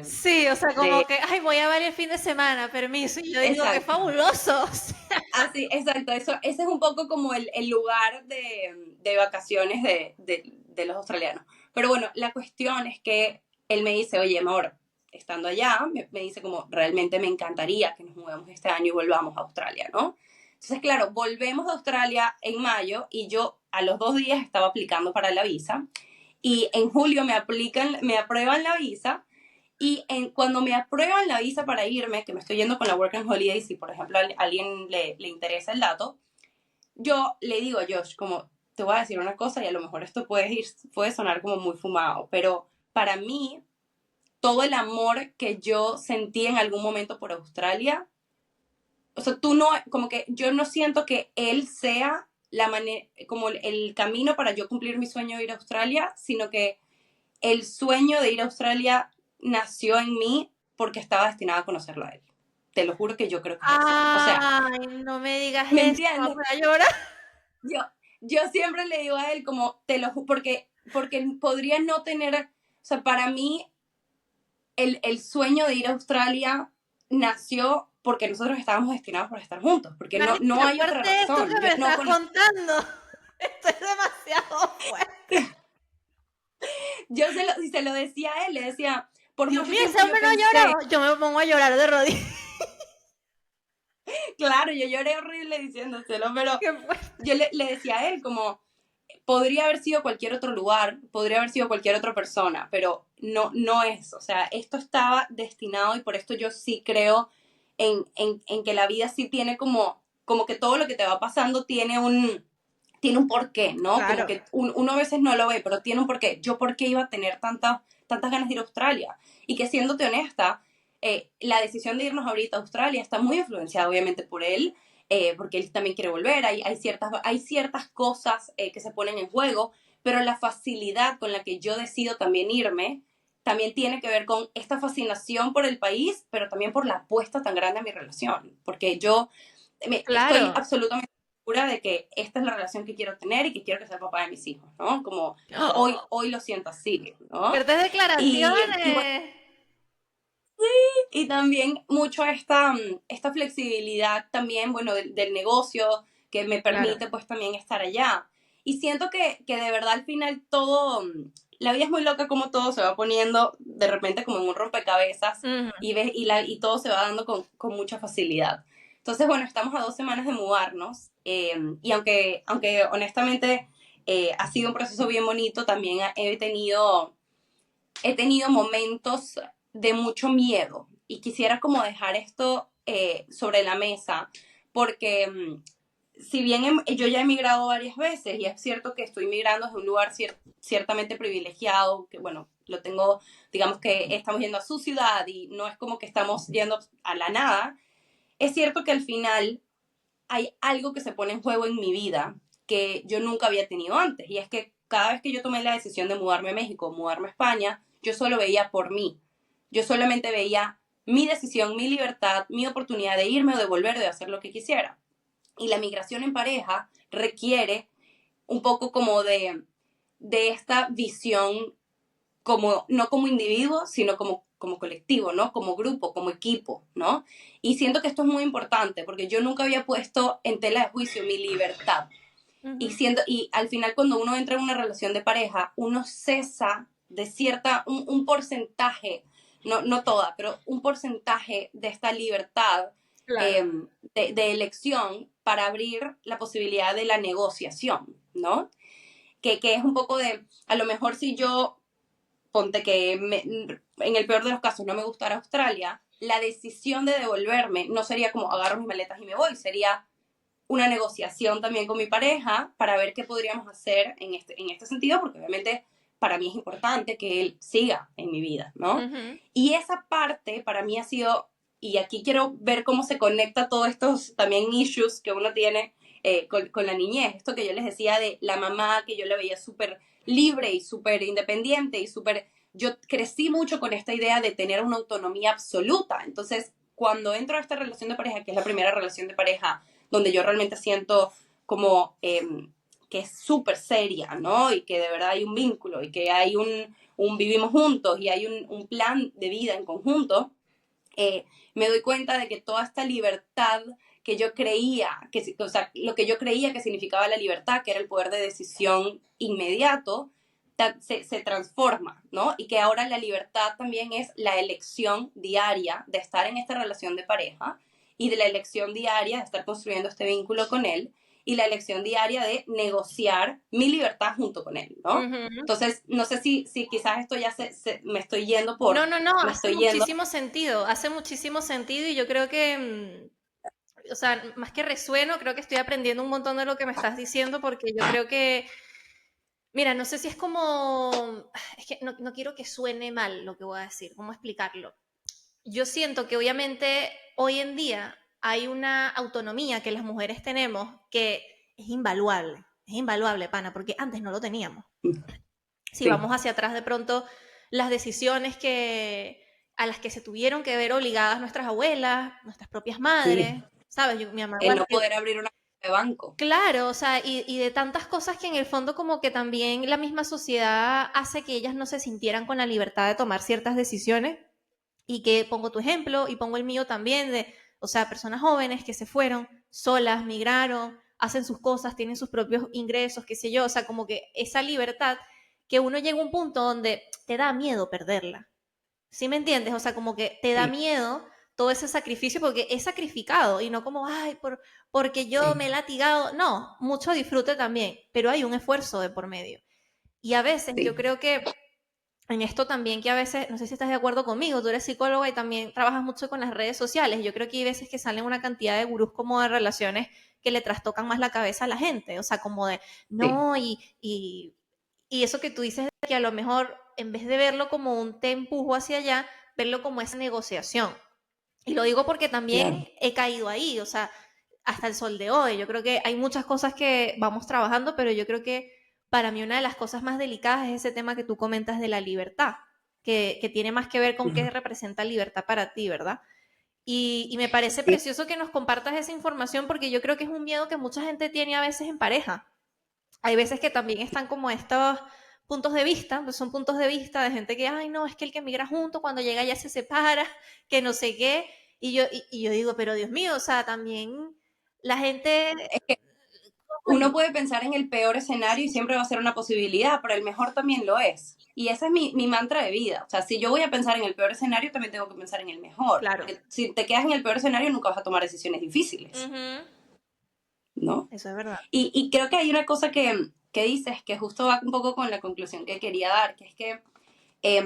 Sí, o sea, como de que, ay, voy a ver el fin de semana, permiso. Y yo digo, qué exacto. fabuloso. O sea, Así, exacto. Ese es un poco como el lugar de vacaciones de los australianos. Pero bueno, la cuestión es que él me dice, oye, amor, estando allá, me dice como, realmente me encantaría que nos mudemos este año y volvamos a Australia, ¿no? Entonces, claro, volvemos a Australia en mayo y yo a los 2 días estaba aplicando para la visa y en julio me aprueban la visa y cuando me aprueban la visa para irme, que me estoy yendo con la Work and Holiday, si por ejemplo a alguien le interesa el dato, yo le digo a Josh, como, te voy a decir una cosa y a lo mejor esto puede sonar como muy fumado, pero para mí, todo el amor que yo sentí en algún momento por Australia, o sea, tú no, como que yo no siento que él sea la manera, como el camino para yo cumplir mi sueño de ir a Australia, sino que el sueño de ir a Australia nació en mí porque estaba destinada a conocerlo a él. Te lo juro que yo creo que es eso. O sea, ay, no me digas ¿me eso, me entiendes? voy a llorar. Yo, yo siempre le digo a él como, te lo juro, porque podría no tener, o sea, para mí el sueño de ir a Australia nació porque nosotros estábamos destinados para estar juntos, porque Marica, no hay otra aparte esto razón. que Yo me no estás conozco, contando, esto es demasiado fuerte. si se lo decía a él, le decía, por Dios mucho mío, ese tiempo yo hombre no pensé, lloró. Yo me pongo a llorar de rodillas. claro, yo lloré horrible diciéndoselo, pero Qué fuerte. yo le decía a él como, podría haber sido cualquier otro lugar, podría haber sido cualquier otra persona, pero no es, o sea, esto estaba destinado y por esto yo sí creo en que la vida sí tiene como que todo lo que te va pasando tiene un porqué, ¿no? Como Claro. que uno a veces no lo ve, pero tiene un porqué. Yo por qué iba a tener tantas ganas de ir a Australia. Y que siéndote honesta, la decisión de irnos ahorita a Australia está muy influenciada obviamente por él, porque él también quiere volver, hay ciertas cosas que se ponen en juego, pero la facilidad con la que yo decido también irme también tiene que ver con esta fascinación por el país, pero también por la apuesta tan grande a mi relación, porque yo estoy Claro. absolutamente segura de que esta es la relación que quiero tener y que quiero que sea el papá de mis hijos, ¿no? Como ¡Oh! hoy lo siento así, ¿no? Fuertes Y bueno, declaraciones. y también mucho esta flexibilidad también, bueno, del negocio que me Claro. permite pues también estar allá. Y siento que de verdad al final todo, la vida es muy loca como todo se va poniendo de repente como en un rompecabezas Ujú. y todo se va dando con mucha facilidad. Entonces, bueno, estamos a 2 semanas de mudarnos y aunque honestamente ha sido un proceso bien bonito, también he tenido momentos de mucho miedo y quisiera como dejar esto sobre la mesa porque si bien yo ya he migrado varias veces y es cierto que estoy migrando desde un lugar ciertamente privilegiado, que bueno, lo tengo, digamos que estamos yendo a su ciudad y no es como que estamos yendo a la nada, es cierto que al final hay algo que se pone en juego en mi vida que yo nunca había tenido antes. Y es que cada vez que yo tomé la decisión de mudarme a México, mudarme a España, yo solo veía por mí. Yo solamente veía mi decisión, mi libertad, mi oportunidad de irme o de volver, de hacer lo que quisiera. Y la migración en pareja requiere un poco como de esta visión como, no como individuo, sino como colectivo, ¿no? Como grupo, como equipo, ¿no? Y siento que esto es muy importante porque yo nunca había puesto en tela de juicio mi libertad. Ujú. Y al final cuando uno entra en una relación de pareja, uno cesa de un porcentaje, no toda, pero un porcentaje de esta libertad Claro. eh, de elección para abrir la posibilidad de la negociación, ¿no? Que es un poco de, a lo mejor si yo ponte que en el peor de los casos no me gustara Australia, la decisión de devolverme no sería como agarro mis maletas y me voy, sería una negociación también con mi pareja para ver qué podríamos hacer en este sentido, porque obviamente para mí es importante que él siga en mi vida, ¿no? Ujú. Y esa parte para mí ha sido, y aquí quiero ver cómo se conecta todos estos también issues que uno tiene con la niñez, esto que yo les decía de la mamá, que yo la veía súper libre y súper independiente y súper... Yo crecí mucho con esta idea de tener una autonomía absoluta. Entonces, cuando entro a esta relación de pareja, que es la primera relación de pareja donde yo realmente siento como que es súper seria, ¿no? Y que de verdad hay un vínculo y que hay un vivimos juntos y hay un plan de vida en conjunto, me doy cuenta de que toda esta libertad que yo creía, o sea, lo que yo creía que significaba la libertad, que era el poder de decisión inmediato, se transforma, ¿no? Y que ahora la libertad también es la elección diaria de estar en esta relación de pareja y de la elección diaria de estar construyendo este vínculo con él y la elección diaria de negociar mi libertad junto con él, ¿no? Ujú. Entonces, no sé si quizás esto ya me estoy yendo No, no, no, me estoy yendo. hace muchísimo sentido y yo creo que, o sea, más que resueno, creo que estoy aprendiendo un montón de lo que me estás diciendo porque yo creo que, mira, no sé si es como, es que no quiero que suene mal lo que voy a decir, ¿cómo explicarlo? Yo siento que obviamente hoy en día hay una autonomía que las mujeres tenemos que es invaluable, pana, porque antes no lo teníamos. Si Sí, vamos hacia atrás de pronto, las decisiones a las que se tuvieron que ver obligadas nuestras abuelas, nuestras propias sí. madres, ¿sabes? Mi mamá El igual no que... poder abrir una cuenta de banco. Claro, o sea, y de tantas cosas que en el fondo como que también la misma sociedad hace que ellas no se sintieran con la libertad de tomar ciertas decisiones y que pongo tu ejemplo y pongo el mío también de, o sea, personas jóvenes que se fueron solas, migraron, hacen sus cosas, tienen sus propios ingresos, qué sé yo, o sea, como que esa libertad que uno llega a un punto donde te da miedo perderla. ¿Sí me entiendes? O sea, como que te da Sí, miedo todo ese sacrificio porque es sacrificado y no como, ay, porque yo sí, me he latigado. No, mucho disfrute también, pero hay un esfuerzo de por medio. Y a veces yo sí, creo que en esto también que a veces, no sé si estás de acuerdo conmigo, tú eres psicóloga y también trabajas mucho con las redes sociales. Yo creo que hay veces que salen una cantidad de gurús como de relaciones que le trastocan más la cabeza a la gente. O sea, como de, sí, no, y eso que tú dices de que a lo mejor en vez de verlo como un te empujo hacia allá, verlo como esa negociación. Y lo digo porque Claro. también he caído ahí, o sea, hasta el sol de hoy. Yo creo que hay muchas cosas que vamos trabajando, pero yo creo que para mí una de las cosas más delicadas es ese tema que tú comentas de la libertad, que tiene más que ver con qué Ujú. representa libertad para ti, ¿verdad? Y me parece Sí, precioso que nos compartas esa información porque yo creo que es un miedo que mucha gente tiene a veces en pareja. Hay veces que también están como estos puntos de vista, pues son puntos de vista de gente que, ay, no, es que el que migra junto cuando llega ya se separa, que no sé qué. Y yo digo, pero Dios mío, o sea, también la gente, es que uno puede pensar en el peor escenario y siempre va a ser una posibilidad, pero el mejor también lo es. Y ese es mi mantra de vida. O sea, si yo voy a pensar en el peor escenario, también tengo que pensar en el mejor. claro, Porque si te quedas en el peor escenario, nunca vas a tomar decisiones difíciles, ujú, ¿no? eso es verdad. Y creo que hay una cosa que dices que justo va un poco con la conclusión que quería dar, que es que eh,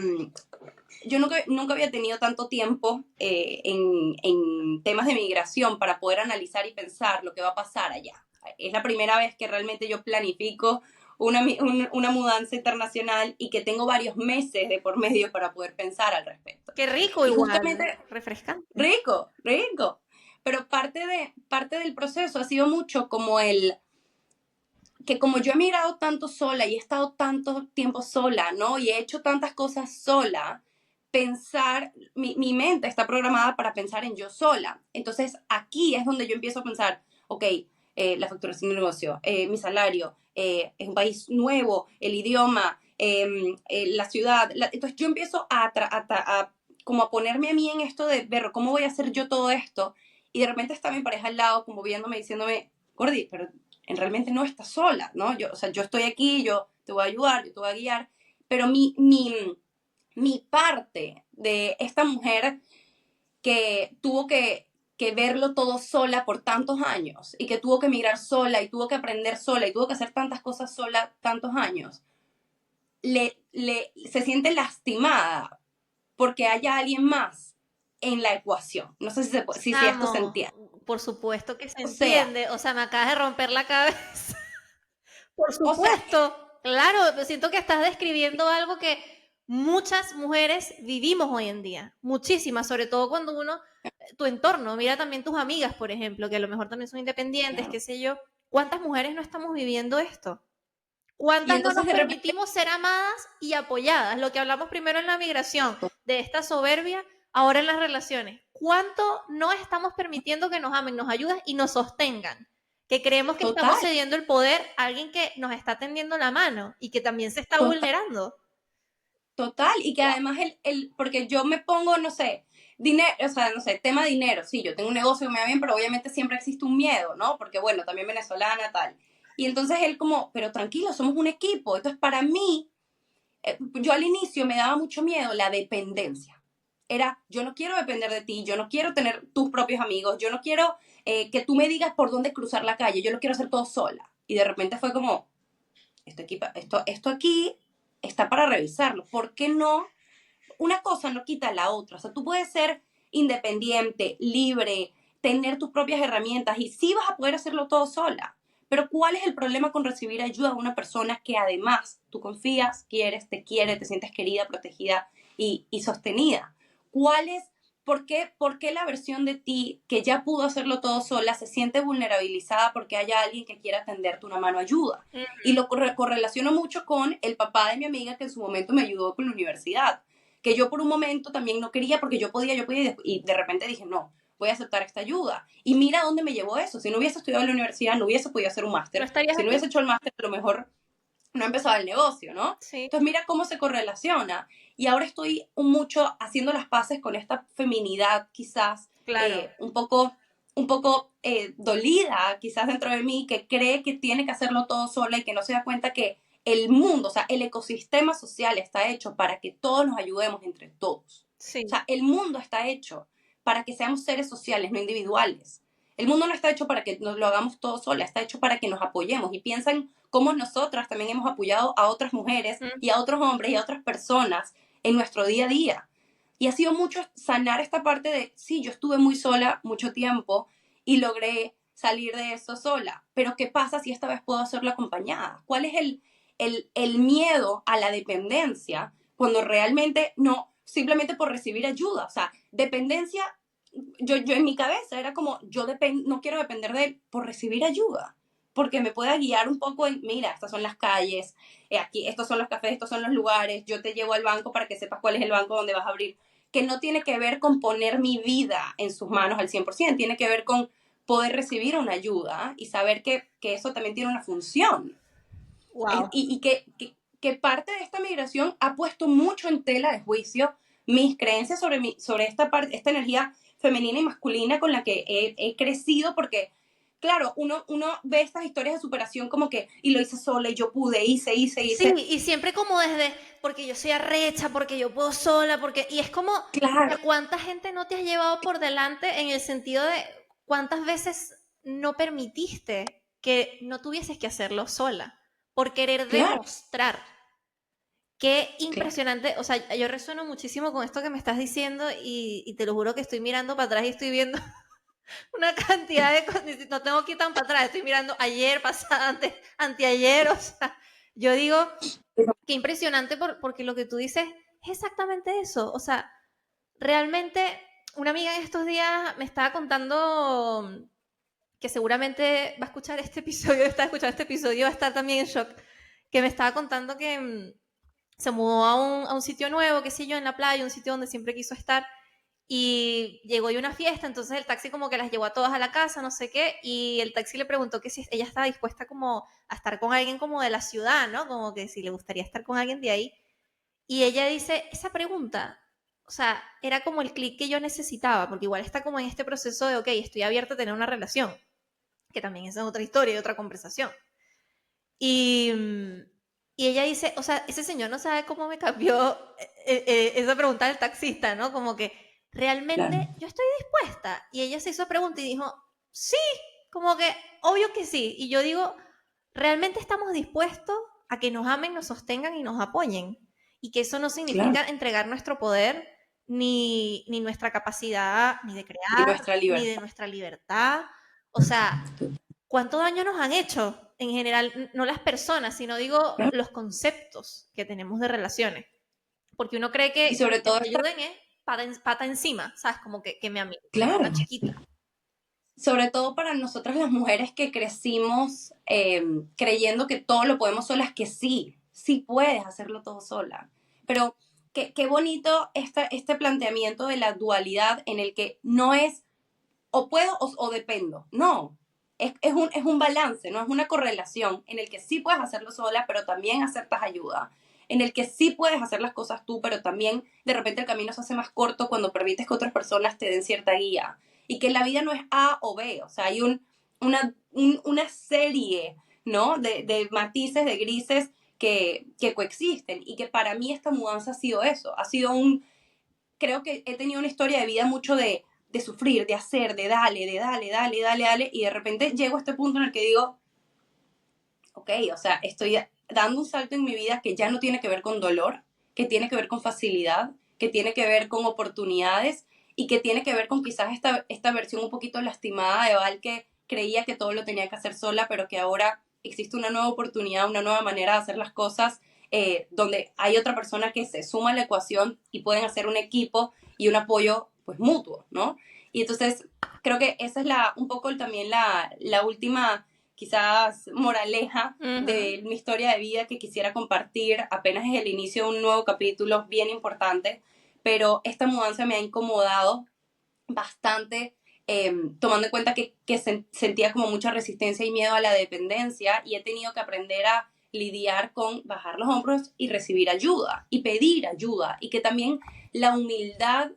yo nunca había tenido tanto tiempo en temas de migración para poder analizar y pensar lo que va a pasar allá. Es la primera vez que realmente yo planifico una mudanza internacional y que tengo varios meses de por medio para poder pensar al respecto. Qué rico Y igual, justamente, refrescante. rico, rico. Pero parte del proceso ha sido mucho como que como yo he migrado tanto sola y he estado tanto tiempo sola, ¿no? Y he hecho tantas cosas sola, mi mente está programada para pensar en yo sola. Entonces aquí es donde yo empiezo a pensar, ok, la facturación del negocio, mi salario, es un país nuevo, el idioma, la ciudad. Entonces yo empiezo como a ponerme a mí en esto de ver cómo voy a hacer yo todo esto. Y de repente está mi pareja al lado, como viéndome, diciéndome, Gordy, pero realmente no estás sola, ¿no? O sea, yo estoy aquí, yo te voy a ayudar, yo te voy a guiar, pero mi parte de esta mujer que tuvo que verlo todo sola por tantos años y que tuvo que emigrar sola y tuvo que aprender sola y tuvo que hacer tantas cosas sola tantos años, se siente lastimada porque haya alguien más en la ecuación. No sé si esto se Amo, entiende. por supuesto que se O sea, entiende, o sea, me acabas de romper la cabeza. Por o sea, supuesto, claro, siento que estás describiendo algo que muchas mujeres vivimos hoy en día, muchísimas, sobre todo cuando uno, tu entorno, mira también tus amigas, por ejemplo, que a lo mejor también son independientes, claro. qué sé yo, ¿cuántas mujeres no estamos viviendo esto? Y ¿Cuántas no entonces nos de repente, permitimos ser amadas y apoyadas? Lo que hablamos primero en la migración, de esta soberbia, ahora en las relaciones. ¿Cuánto no estamos permitiendo que nos amen, nos ayuden y nos sostengan? Que creemos que estamos total, cediendo el poder a alguien que nos está tendiendo la mano y que también se está total. vulnerando. Total, y que además porque yo me pongo, no sé, dinero, o sea, no sé, tema dinero, sí, yo tengo un negocio que me va bien, pero obviamente siempre existe un miedo, ¿no? Porque bueno, también venezolana, tal. Y entonces él como, pero tranquilo, somos un equipo. Entonces para mí, yo al inicio me daba mucho miedo la dependencia. Era, yo no quiero depender de ti, yo no quiero tener tus propios amigos, yo no quiero que tú me digas por dónde cruzar la calle, yo lo quiero hacer todo sola. Y de repente fue como, esto aquí está para revisarlo. ¿Por qué no? Una cosa no quita la otra. O sea, tú puedes ser independiente, libre, tener tus propias herramientas y sí vas a poder hacerlo todo sola. Pero ¿cuál es el problema con recibir ayuda de una persona que además tú confías, quieres, te quiere, te sientes querida, protegida y sostenida? ¿Cuál es, por qué la versión de ti que ya pudo hacerlo todo sola se siente vulnerabilizada porque haya alguien que quiera tenderte una mano ayuda? Y lo correlaciono mucho con el papá de mi amiga que en su momento me ayudó con la universidad, que yo por un momento también no quería porque yo podía y de repente dije, no, voy a aceptar esta ayuda. Y mira dónde me llevó eso. Si no hubiese estudiado en la universidad, no hubiese podido hacer un No máster. estarías Si no aquí. hubiese hecho el máster, a lo mejor no empezaba el negocio, ¿no? Sí, Entonces mira cómo se correlaciona. Y ahora estoy mucho haciendo las paces con esta feminidad quizás claro. un poco dolida quizás dentro de mí, que cree que tiene que hacerlo todo sola y que no se da cuenta que el mundo, o sea, el ecosistema social está hecho para que todos nos ayudemos entre todos. O Sí, sea, el mundo está hecho para que seamos seres sociales, no individuales. El mundo no está hecho para que nos lo hagamos todos sola, está hecho para que nos apoyemos y piensan cómo nosotras también hemos apoyado a otras mujeres mm, y a otros hombres y a otras personas en nuestro día a día. Y ha sido mucho sanar esta parte de, sí, yo estuve muy sola mucho tiempo y logré salir de eso sola, pero ¿qué pasa si esta vez puedo hacerlo acompañada? ¿Cuál es el miedo a la dependencia cuando realmente no? simplemente por recibir ayuda. O sea, dependencia, yo en mi cabeza era como, no quiero depender de él por recibir ayuda, porque me pueda guiar un poco en, mira, estas son las calles, aquí, estos son los cafés, estos son los lugares, yo te llevo al banco para que sepas cuál es el banco donde vas a abrir, que no tiene que ver con poner mi vida en sus manos al 100%, tiene que ver con poder recibir una ayuda y saber que eso también tiene una función. Wow. Y que parte de esta migración ha puesto mucho en tela de juicio mis creencias sobre esta energía femenina y masculina con la que he crecido, porque, claro, uno ve estas historias de superación como que, y lo hice sola, y yo pude, Sí, hice. y siempre como desde, porque yo soy arrecha, porque yo puedo sola, porque, y es como, o Claro, sea, ¿cuánta gente no te has llevado por delante en el sentido de cuántas veces no permitiste que no tuvieses que hacerlo sola por querer claro, demostrar? Qué claro. impresionante, o sea, yo resueno muchísimo con esto que me estás diciendo y te lo juro que estoy mirando para atrás y estoy viendo una cantidad de cosas, no tengo que ir tan para atrás, estoy mirando ayer, pasado, anteayer, o sea, yo digo, qué impresionante porque lo que tú dices es exactamente eso. O sea, realmente una amiga en estos días me estaba contando que seguramente va a escuchar este episodio, está escuchando este episodio, va a estar también en shock, que me estaba contando que se mudó a un sitio nuevo, qué sé yo, en la playa, un sitio donde siempre quiso estar, y llegó de una fiesta, entonces el taxi como que las llevó a todas a la casa, no sé qué, y el taxi le preguntó que si ella estaba dispuesta como a estar con alguien como de la ciudad, ¿no? Como que si le gustaría estar con alguien de ahí. Y ella dice, esa pregunta, o sea, era como el clic que yo necesitaba, porque igual está como en este proceso de, ok, estoy abierta a tener una relación, que también es otra historia y otra conversación. Y, y ella dice, o sea, ese señor no sabe cómo me cambió esa pregunta del taxista, ¿no? Como que realmente Claro. yo estoy dispuesta. Y ella se hizo pregunta y dijo, sí, como que obvio que sí. Y yo digo, realmente estamos dispuestos a que nos amen, nos sostengan y nos apoyen. Y que eso no Claro, significa entregar nuestro poder, ni nuestra capacidad, ni de y crear, nuestra ni de libertad. nuestra libertad. O sea, ¿cuánto daño nos han hecho? En general, no las personas, sino digo Claro. los conceptos que tenemos de relaciones. Porque uno cree Y que sobre que todo te ayuden es pata encima, ¿sabes? Como que me claro, ponga chiquita. sobre todo para nosotras las mujeres que crecimos creyendo que todo lo podemos solas, que sí, sí puedes hacerlo todo sola. Pero qué bonito este planteamiento de la dualidad en el que no es o puedo o dependo. No, es un balance, no es una correlación en el que sí puedes hacerlo sola, pero también aceptas ayuda. En el que sí puedes hacer las cosas tú, pero también de repente el camino se hace más corto cuando permites que otras personas te den cierta guía. Y que la vida no es A o B, o sea, hay una serie, ¿no? De matices, de grises que coexisten. Y que para mí esta mudanza ha sido eso, ha sido creo que he tenido una historia de vida mucho de sufrir, de hacer, de dale, y de repente llego a este punto en el que digo, ok, o sea, estoy dando un salto en mi vida que ya no tiene que ver con dolor, que tiene que ver con facilidad, que tiene que ver con oportunidades y que tiene que ver con quizás esta versión un poquito lastimada de Val que creía que todo lo tenía que hacer sola, pero que ahora existe una nueva oportunidad, una nueva manera de hacer las cosas, donde hay otra persona que se suma a la ecuación y pueden hacer un equipo y un apoyo pues mutuo, ¿no? Y entonces creo que esa es un poco también la última quizás moraleja Ujú. de mi historia de vida que quisiera compartir. Apenas es el inicio de un nuevo capítulo bien importante, pero esta mudanza me ha incomodado bastante, tomando en cuenta que sentía como mucha resistencia y miedo a la dependencia y he tenido que aprender a lidiar con bajar los hombros y recibir ayuda y pedir ayuda y que también la humildad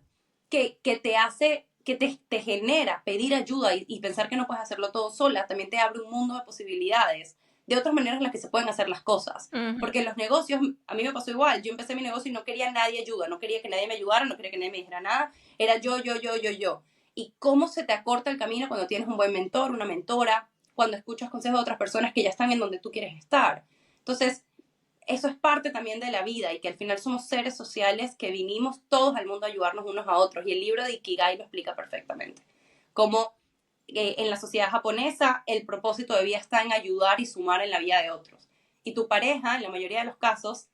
que te hace, que te genera pedir ayuda y pensar que no puedes hacerlo todo sola, también te abre un mundo de posibilidades, de otras maneras en las que se pueden hacer las cosas. Ujú. Porque en los negocios, a mí me pasó igual, yo empecé mi negocio y no quería nadie ayuda, no quería que nadie me ayudara, no quería que nadie me dijera nada, era yo. Y cómo se te acorta el camino cuando tienes un buen mentor, una mentora, cuando escuchas consejos de otras personas que ya están en donde tú quieres estar. Entonces, eso es parte también de la vida y que al final somos seres sociales que vinimos todos al mundo a ayudarnos unos a otros. Y el libro de Ikigai lo explica perfectamente. Cómo en la sociedad japonesa el propósito de vida está en ayudar y sumar en la vida de otros. Y tu pareja, en la mayoría de los casos,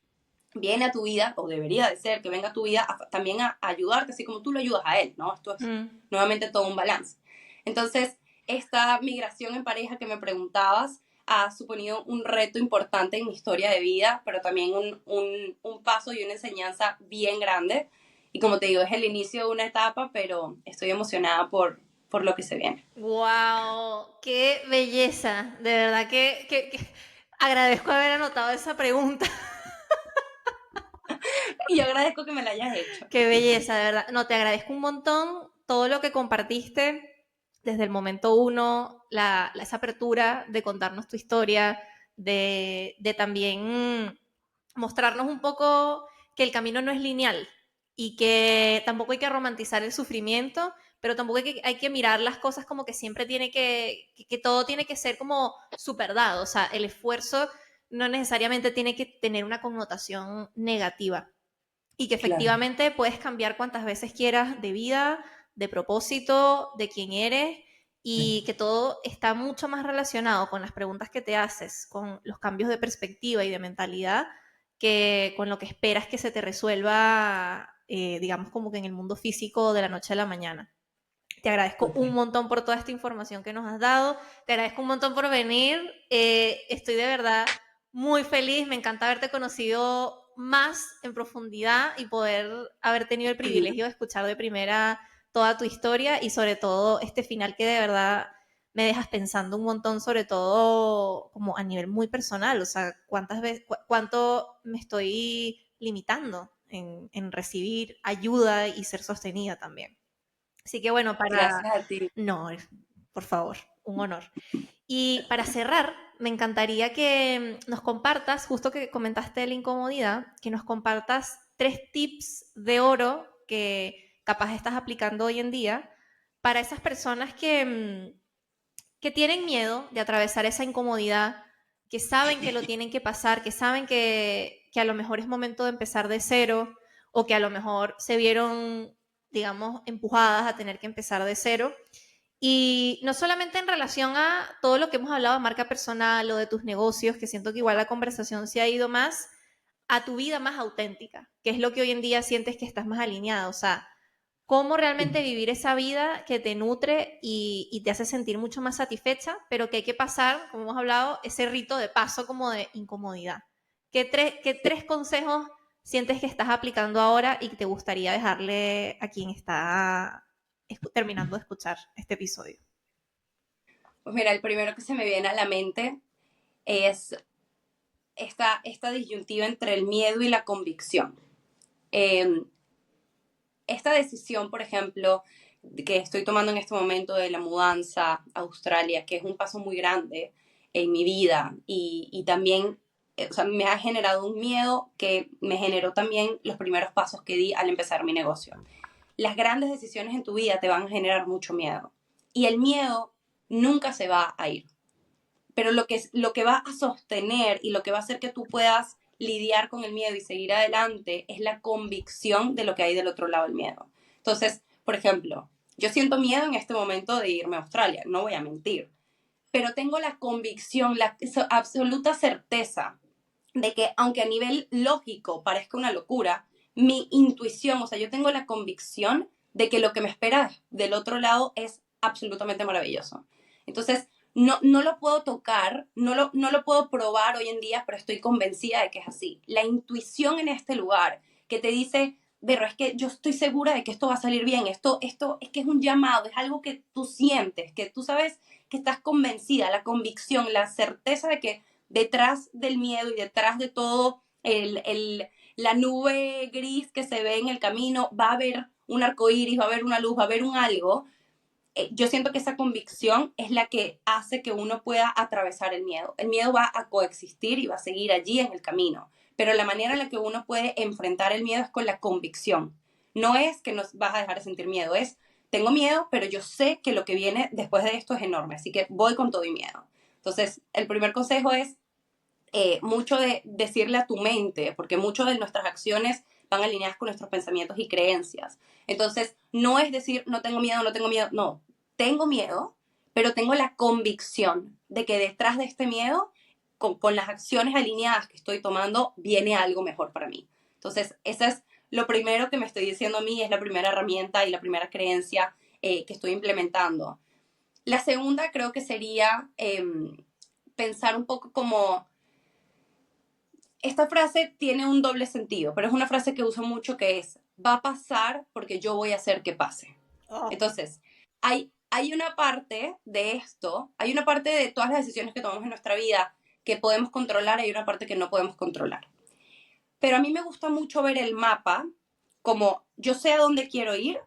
viene a tu vida, o debería de ser que venga a tu vida también a ayudarte, así como tú lo ayudas a él, ¿no? Esto es Mm. nuevamente todo un balance. Entonces, esta migración en pareja que me preguntabas ha suponido un reto importante en mi historia de vida, pero también un paso y una enseñanza bien grande. Y como te digo, es el inicio de una etapa, pero estoy emocionada por lo que se viene. ¡Wow! ¡Qué belleza! De verdad que agradezco haber anotado esa pregunta. Y yo agradezco que me la hayas hecho. ¡Qué belleza, de verdad! No, te agradezco un montón todo lo que compartiste desde el momento uno, esa apertura de contarnos tu historia, de también mostrarnos un poco que el camino no es lineal y que tampoco hay que romantizar el sufrimiento, pero tampoco hay que mirar las cosas como que siempre tiene que todo tiene que ser como super dado, o sea, el esfuerzo no necesariamente tiene que tener una connotación negativa y que Claro. efectivamente puedes cambiar cuantas veces quieras de vida, de propósito, de quién eres y que todo está mucho más relacionado con las preguntas que te haces, con los cambios de perspectiva y de mentalidad, que con lo que esperas que se te resuelva, digamos, como que en el mundo físico de la noche a la mañana. Te agradezco un Total. montón por toda esta información que nos has dado. Te agradezco un montón por venir. Estoy de verdad muy feliz. Me encanta haberte conocido más en profundidad y poder haber tenido el privilegio de escuchar de primera toda tu historia y sobre todo este final que de verdad me dejas pensando un montón, sobre todo como a nivel muy personal. O sea, cuántas veces, cuánto me estoy limitando en recibir ayuda y ser sostenida también. Así que bueno, para... Gracias a ti. No, por favor, un honor. Y para cerrar, me encantaría que nos compartas, justo que comentaste de la incomodidad, que nos compartas 3 tips de oro que capaz estás aplicando hoy en día para esas personas que tienen miedo de atravesar esa incomodidad, que saben que lo tienen que pasar, que saben que a lo mejor es momento de empezar de cero o que a lo mejor se vieron, digamos, empujadas a tener que empezar de cero. Y no solamente en relación a todo lo que hemos hablado de marca personal o de tus negocios, que siento que igual la conversación se ha ido más a tu vida más auténtica, que es lo que hoy en día sientes que estás más alineada. O sea, cómo realmente vivir esa vida que te nutre y te hace sentir mucho más satisfecha, pero que hay que pasar, como hemos hablado, ese rito de paso como de incomodidad. ¿Qué tres consejos sientes que estás aplicando ahora y que te gustaría dejarle a quien está terminando de escuchar este episodio? Pues mira, el primero que se me viene a la mente es esta disyuntiva entre el miedo y la convicción. Eh, esta decisión, por ejemplo, que estoy tomando en este momento de la mudanza a Australia, que es un paso muy grande en mi vida y también, o sea, me ha generado un miedo que me generó también los primeros pasos que di al empezar mi negocio. Las grandes decisiones en tu vida te van a generar mucho miedo y el miedo nunca se va a ir, pero lo que va a sostener y lo que va a hacer que tú puedas lidiar con el miedo y seguir adelante es la convicción de lo que hay del otro lado del miedo. Entonces, por ejemplo, yo siento miedo en este momento de irme a Australia, no voy a mentir, pero tengo la convicción, la absoluta certeza de que aunque a nivel lógico parezca una locura, mi intuición, o sea, yo tengo la convicción de que lo que me espera del otro lado es absolutamente maravilloso. Entonces, no lo puedo tocar, no lo puedo probar hoy en día, pero estoy convencida de que es así. La intuición en este lugar que te dice, pero es que yo estoy segura de que esto va a salir bien, esto es que es un llamado, es algo que tú sientes, que tú sabes que estás convencida, la convicción, la certeza de que detrás del miedo y detrás de todo la nube gris que se ve en el camino va a haber un arco iris, va a haber una luz, va a haber un algo. Yo siento que esa convicción es la que hace que uno pueda atravesar el miedo. El miedo va a coexistir y va a seguir allí en el camino, pero la manera en la que uno puede enfrentar el miedo es con la convicción. No es que nos vas a dejar de sentir miedo, es tengo miedo, pero yo sé que lo que viene después de esto es enorme, así que voy con todo y miedo. Entonces, el primer consejo es mucho de decirle a tu mente, porque muchas de nuestras acciones van alineadas con nuestros pensamientos y creencias. Entonces, no es decir, no tengo miedo, no, tengo miedo, pero tengo la convicción de que detrás de este miedo con las acciones alineadas que estoy tomando, viene algo mejor para mí. Entonces, esa es lo primero que me estoy diciendo a mí, es la primera herramienta y la primera creencia que estoy implementando. La segunda creo que sería pensar un poco como, esta frase tiene un doble sentido, pero es una frase que uso mucho que es, va a pasar porque yo voy a hacer que pase. Oh, Entonces, hay una parte de esto, hay una parte de todas las decisiones que tomamos en nuestra vida que podemos controlar, hay una parte que no podemos controlar. Pero a mí me gusta mucho ver el mapa como yo sé a dónde quiero ir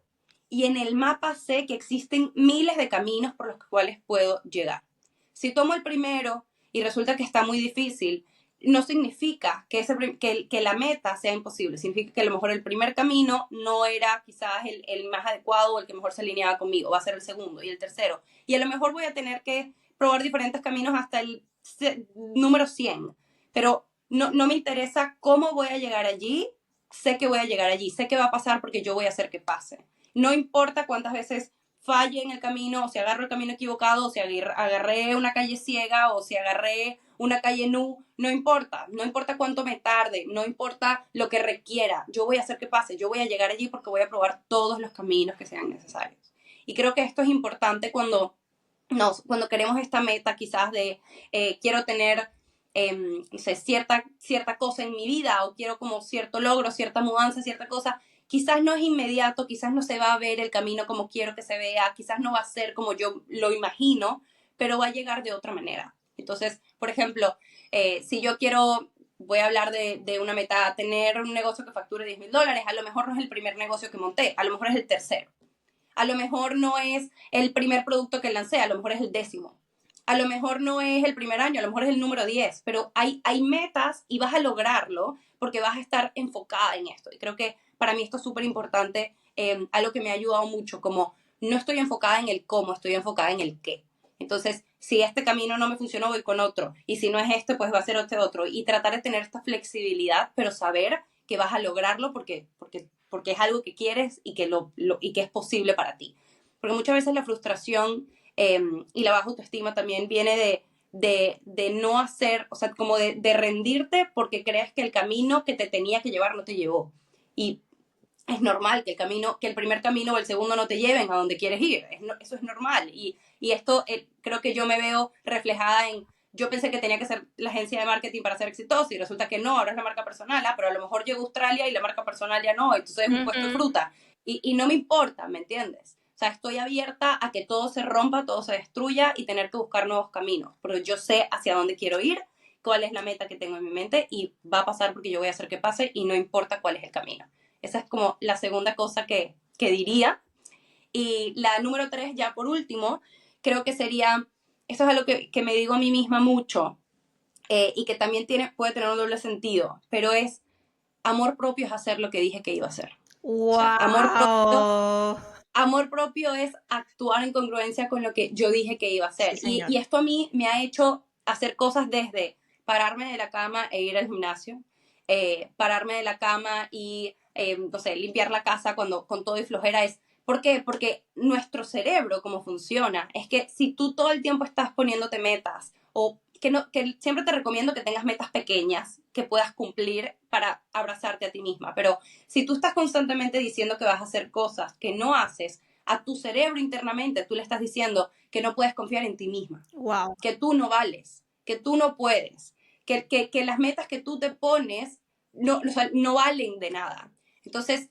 y en el mapa sé que existen miles de caminos por los cuales puedo llegar. Si tomo el primero y resulta que está muy difícil, no significa que la meta sea imposible, significa que a lo mejor el primer camino no era quizás el más adecuado o el que mejor se alineaba conmigo, va a ser el segundo y el tercero. Y a lo mejor voy a tener que probar diferentes caminos hasta el número 100, pero no me interesa cómo voy a llegar allí, sé que voy a llegar allí, sé que va a pasar porque yo voy a hacer que pase. No importa cuántas veces falle en el camino, o si agarro el camino equivocado, o si agarré una calle ciega, o si agarré una calle no importa, no importa cuánto me tarde, no importa lo que requiera, yo voy a hacer que pase, yo voy a llegar allí porque voy a probar todos los caminos que sean necesarios. Y creo que esto es importante cuando queremos esta meta quizás de quiero tener no sé, cierta cosa en mi vida o quiero como cierto logro, cierta mudanza, cierta cosa, quizás no es inmediato, quizás no se va a ver el camino como quiero que se vea, quizás no va a ser como yo lo imagino, pero va a llegar de otra manera. Entonces, por ejemplo, si yo quiero, voy a hablar de una meta, tener un negocio que facture $10,000, a lo mejor no es el primer negocio que monté, a lo mejor es el tercero. A lo mejor no es el primer producto que lancé, a lo mejor es el 10º. A lo mejor no es el primer año, a lo mejor es el número 10, pero hay metas y vas a lograrlo porque vas a estar enfocada en esto. Y creo que para mí esto es súper importante, algo que me ha ayudado mucho, como no estoy enfocada en el cómo, estoy enfocada en el qué. Entonces, si este camino no me funcionó, voy con otro. Y si no es este, pues va a ser este otro. Y tratar de tener esta flexibilidad, pero saber que vas a lograrlo porque es algo que quieres y y que es posible para ti. Porque muchas veces la frustración y la baja autoestima también viene de no hacer, o sea, como de rendirte porque crees que el camino que te tenía que llevar no te llevó. Y es normal que el primer camino o el segundo no te lleven a donde quieres ir. Eso es normal. Y esto creo que yo me veo reflejada en, yo pensé que tenía que ser la agencia de marketing para ser exitosa y resulta que no, ahora es la marca personal, pero a lo mejor llego a Australia y la marca personal ya no, entonces es un puesto de ujú. fruta. Y no me importa, ¿me entiendes? O sea, estoy abierta a que todo se rompa, todo se destruya y tener que buscar nuevos caminos. Pero yo sé hacia dónde quiero ir, cuál es la meta que tengo en mi mente y va a pasar porque yo voy a hacer que pase y no importa cuál es el camino. Esa es como la segunda cosa que diría. Y la número 3, ya por último, creo que sería, esto es algo que me digo a mí misma mucho y que también puede tener un doble sentido, pero es amor propio es hacer lo que dije que iba a hacer. O sea, Wow. amor propio es actuar en congruencia con lo que yo dije que iba a Sí, hacer. señor. Y esto a mí me ha hecho hacer cosas desde pararme de la cama e ir al gimnasio, pararme de la cama y, no sé, limpiar la casa cuando con todo y flojera es... ¿Por qué? Porque nuestro cerebro, como funciona, es que si tú todo el tiempo estás poniéndote metas o que siempre te recomiendo que tengas metas pequeñas que puedas cumplir para abrazarte a ti misma, pero si tú estás constantemente diciendo que vas a hacer cosas que no haces, a tu cerebro internamente tú le estás diciendo que no puedes confiar en ti misma, Wow. que tú no vales, que tú no puedes, que las metas que tú te pones o sea, no valen de nada. Entonces,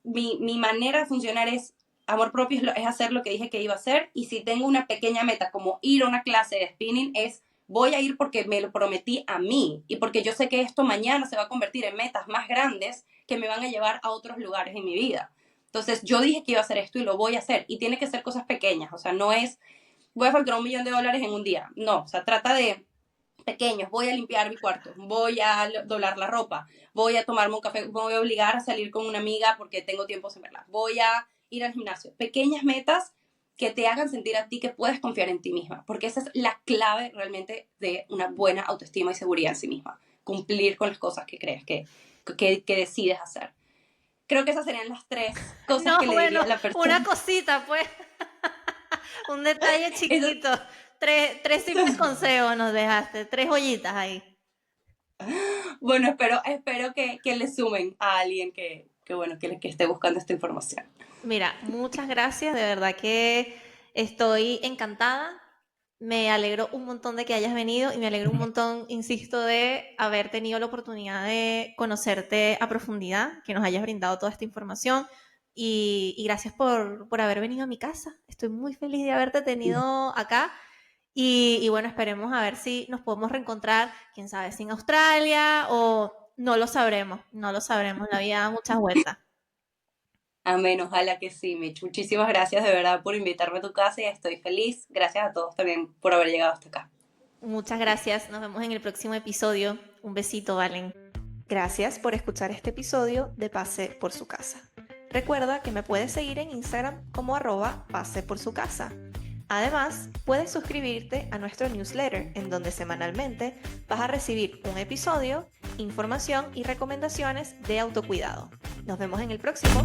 mi manera de funcionar es amor propio es hacer lo que dije que iba a hacer y si tengo una pequeña meta como ir a una clase de spinning es voy a ir porque me lo prometí a mí y porque yo sé que esto mañana se va a convertir en metas más grandes que me van a llevar a otros lugares en mi vida. Entonces yo dije que iba a hacer esto y lo voy a hacer y tiene que ser cosas pequeñas, o sea, no es voy a facturar $1,000,000 en un día, no, o sea, trata de pequeños, voy a limpiar mi cuarto, voy a doblar la ropa, voy a tomarme un café, voy a obligar a salir con una amiga porque tengo tiempo sin verla, voy a ir al gimnasio. Pequeñas metas que te hagan sentir a ti que puedes confiar en ti misma, porque esa es la clave realmente de una buena autoestima y seguridad en sí misma, cumplir con las cosas que crees que decides hacer. Creo que esas serían las tres cosas No, que le diría bueno, a la una persona. cosita, pues, un detalle Eso, chiquito. tres simples consejos nos dejaste, tres joyitas ahí. Bueno, espero que le sumen a alguien bueno, que esté buscando esta información. Mira, muchas gracias, de verdad que estoy encantada. Me alegro un montón de que hayas venido y me alegro un montón, insisto, de haber tenido la oportunidad de conocerte a profundidad, que nos hayas brindado toda esta información y gracias por haber venido a mi casa. Estoy muy feliz de haberte tenido acá y bueno, esperemos a ver si nos podemos reencontrar, quién sabe, si en Australia o no lo sabremos, no lo sabremos, la vida da muchas vueltas. Amén, ojalá que sí, Mitch. Muchísimas gracias de verdad por invitarme a tu casa y estoy feliz. Gracias a todos también por haber llegado hasta acá. Muchas gracias, nos vemos en el próximo episodio. Un besito, Valen. Gracias por escuchar este episodio de Pase por su casa. Recuerda que me puedes seguir en Instagram como @pase por su casa. Además, puedes suscribirte a nuestro newsletter en donde semanalmente vas a recibir un episodio, información y recomendaciones de autocuidado. Nos vemos en el próximo.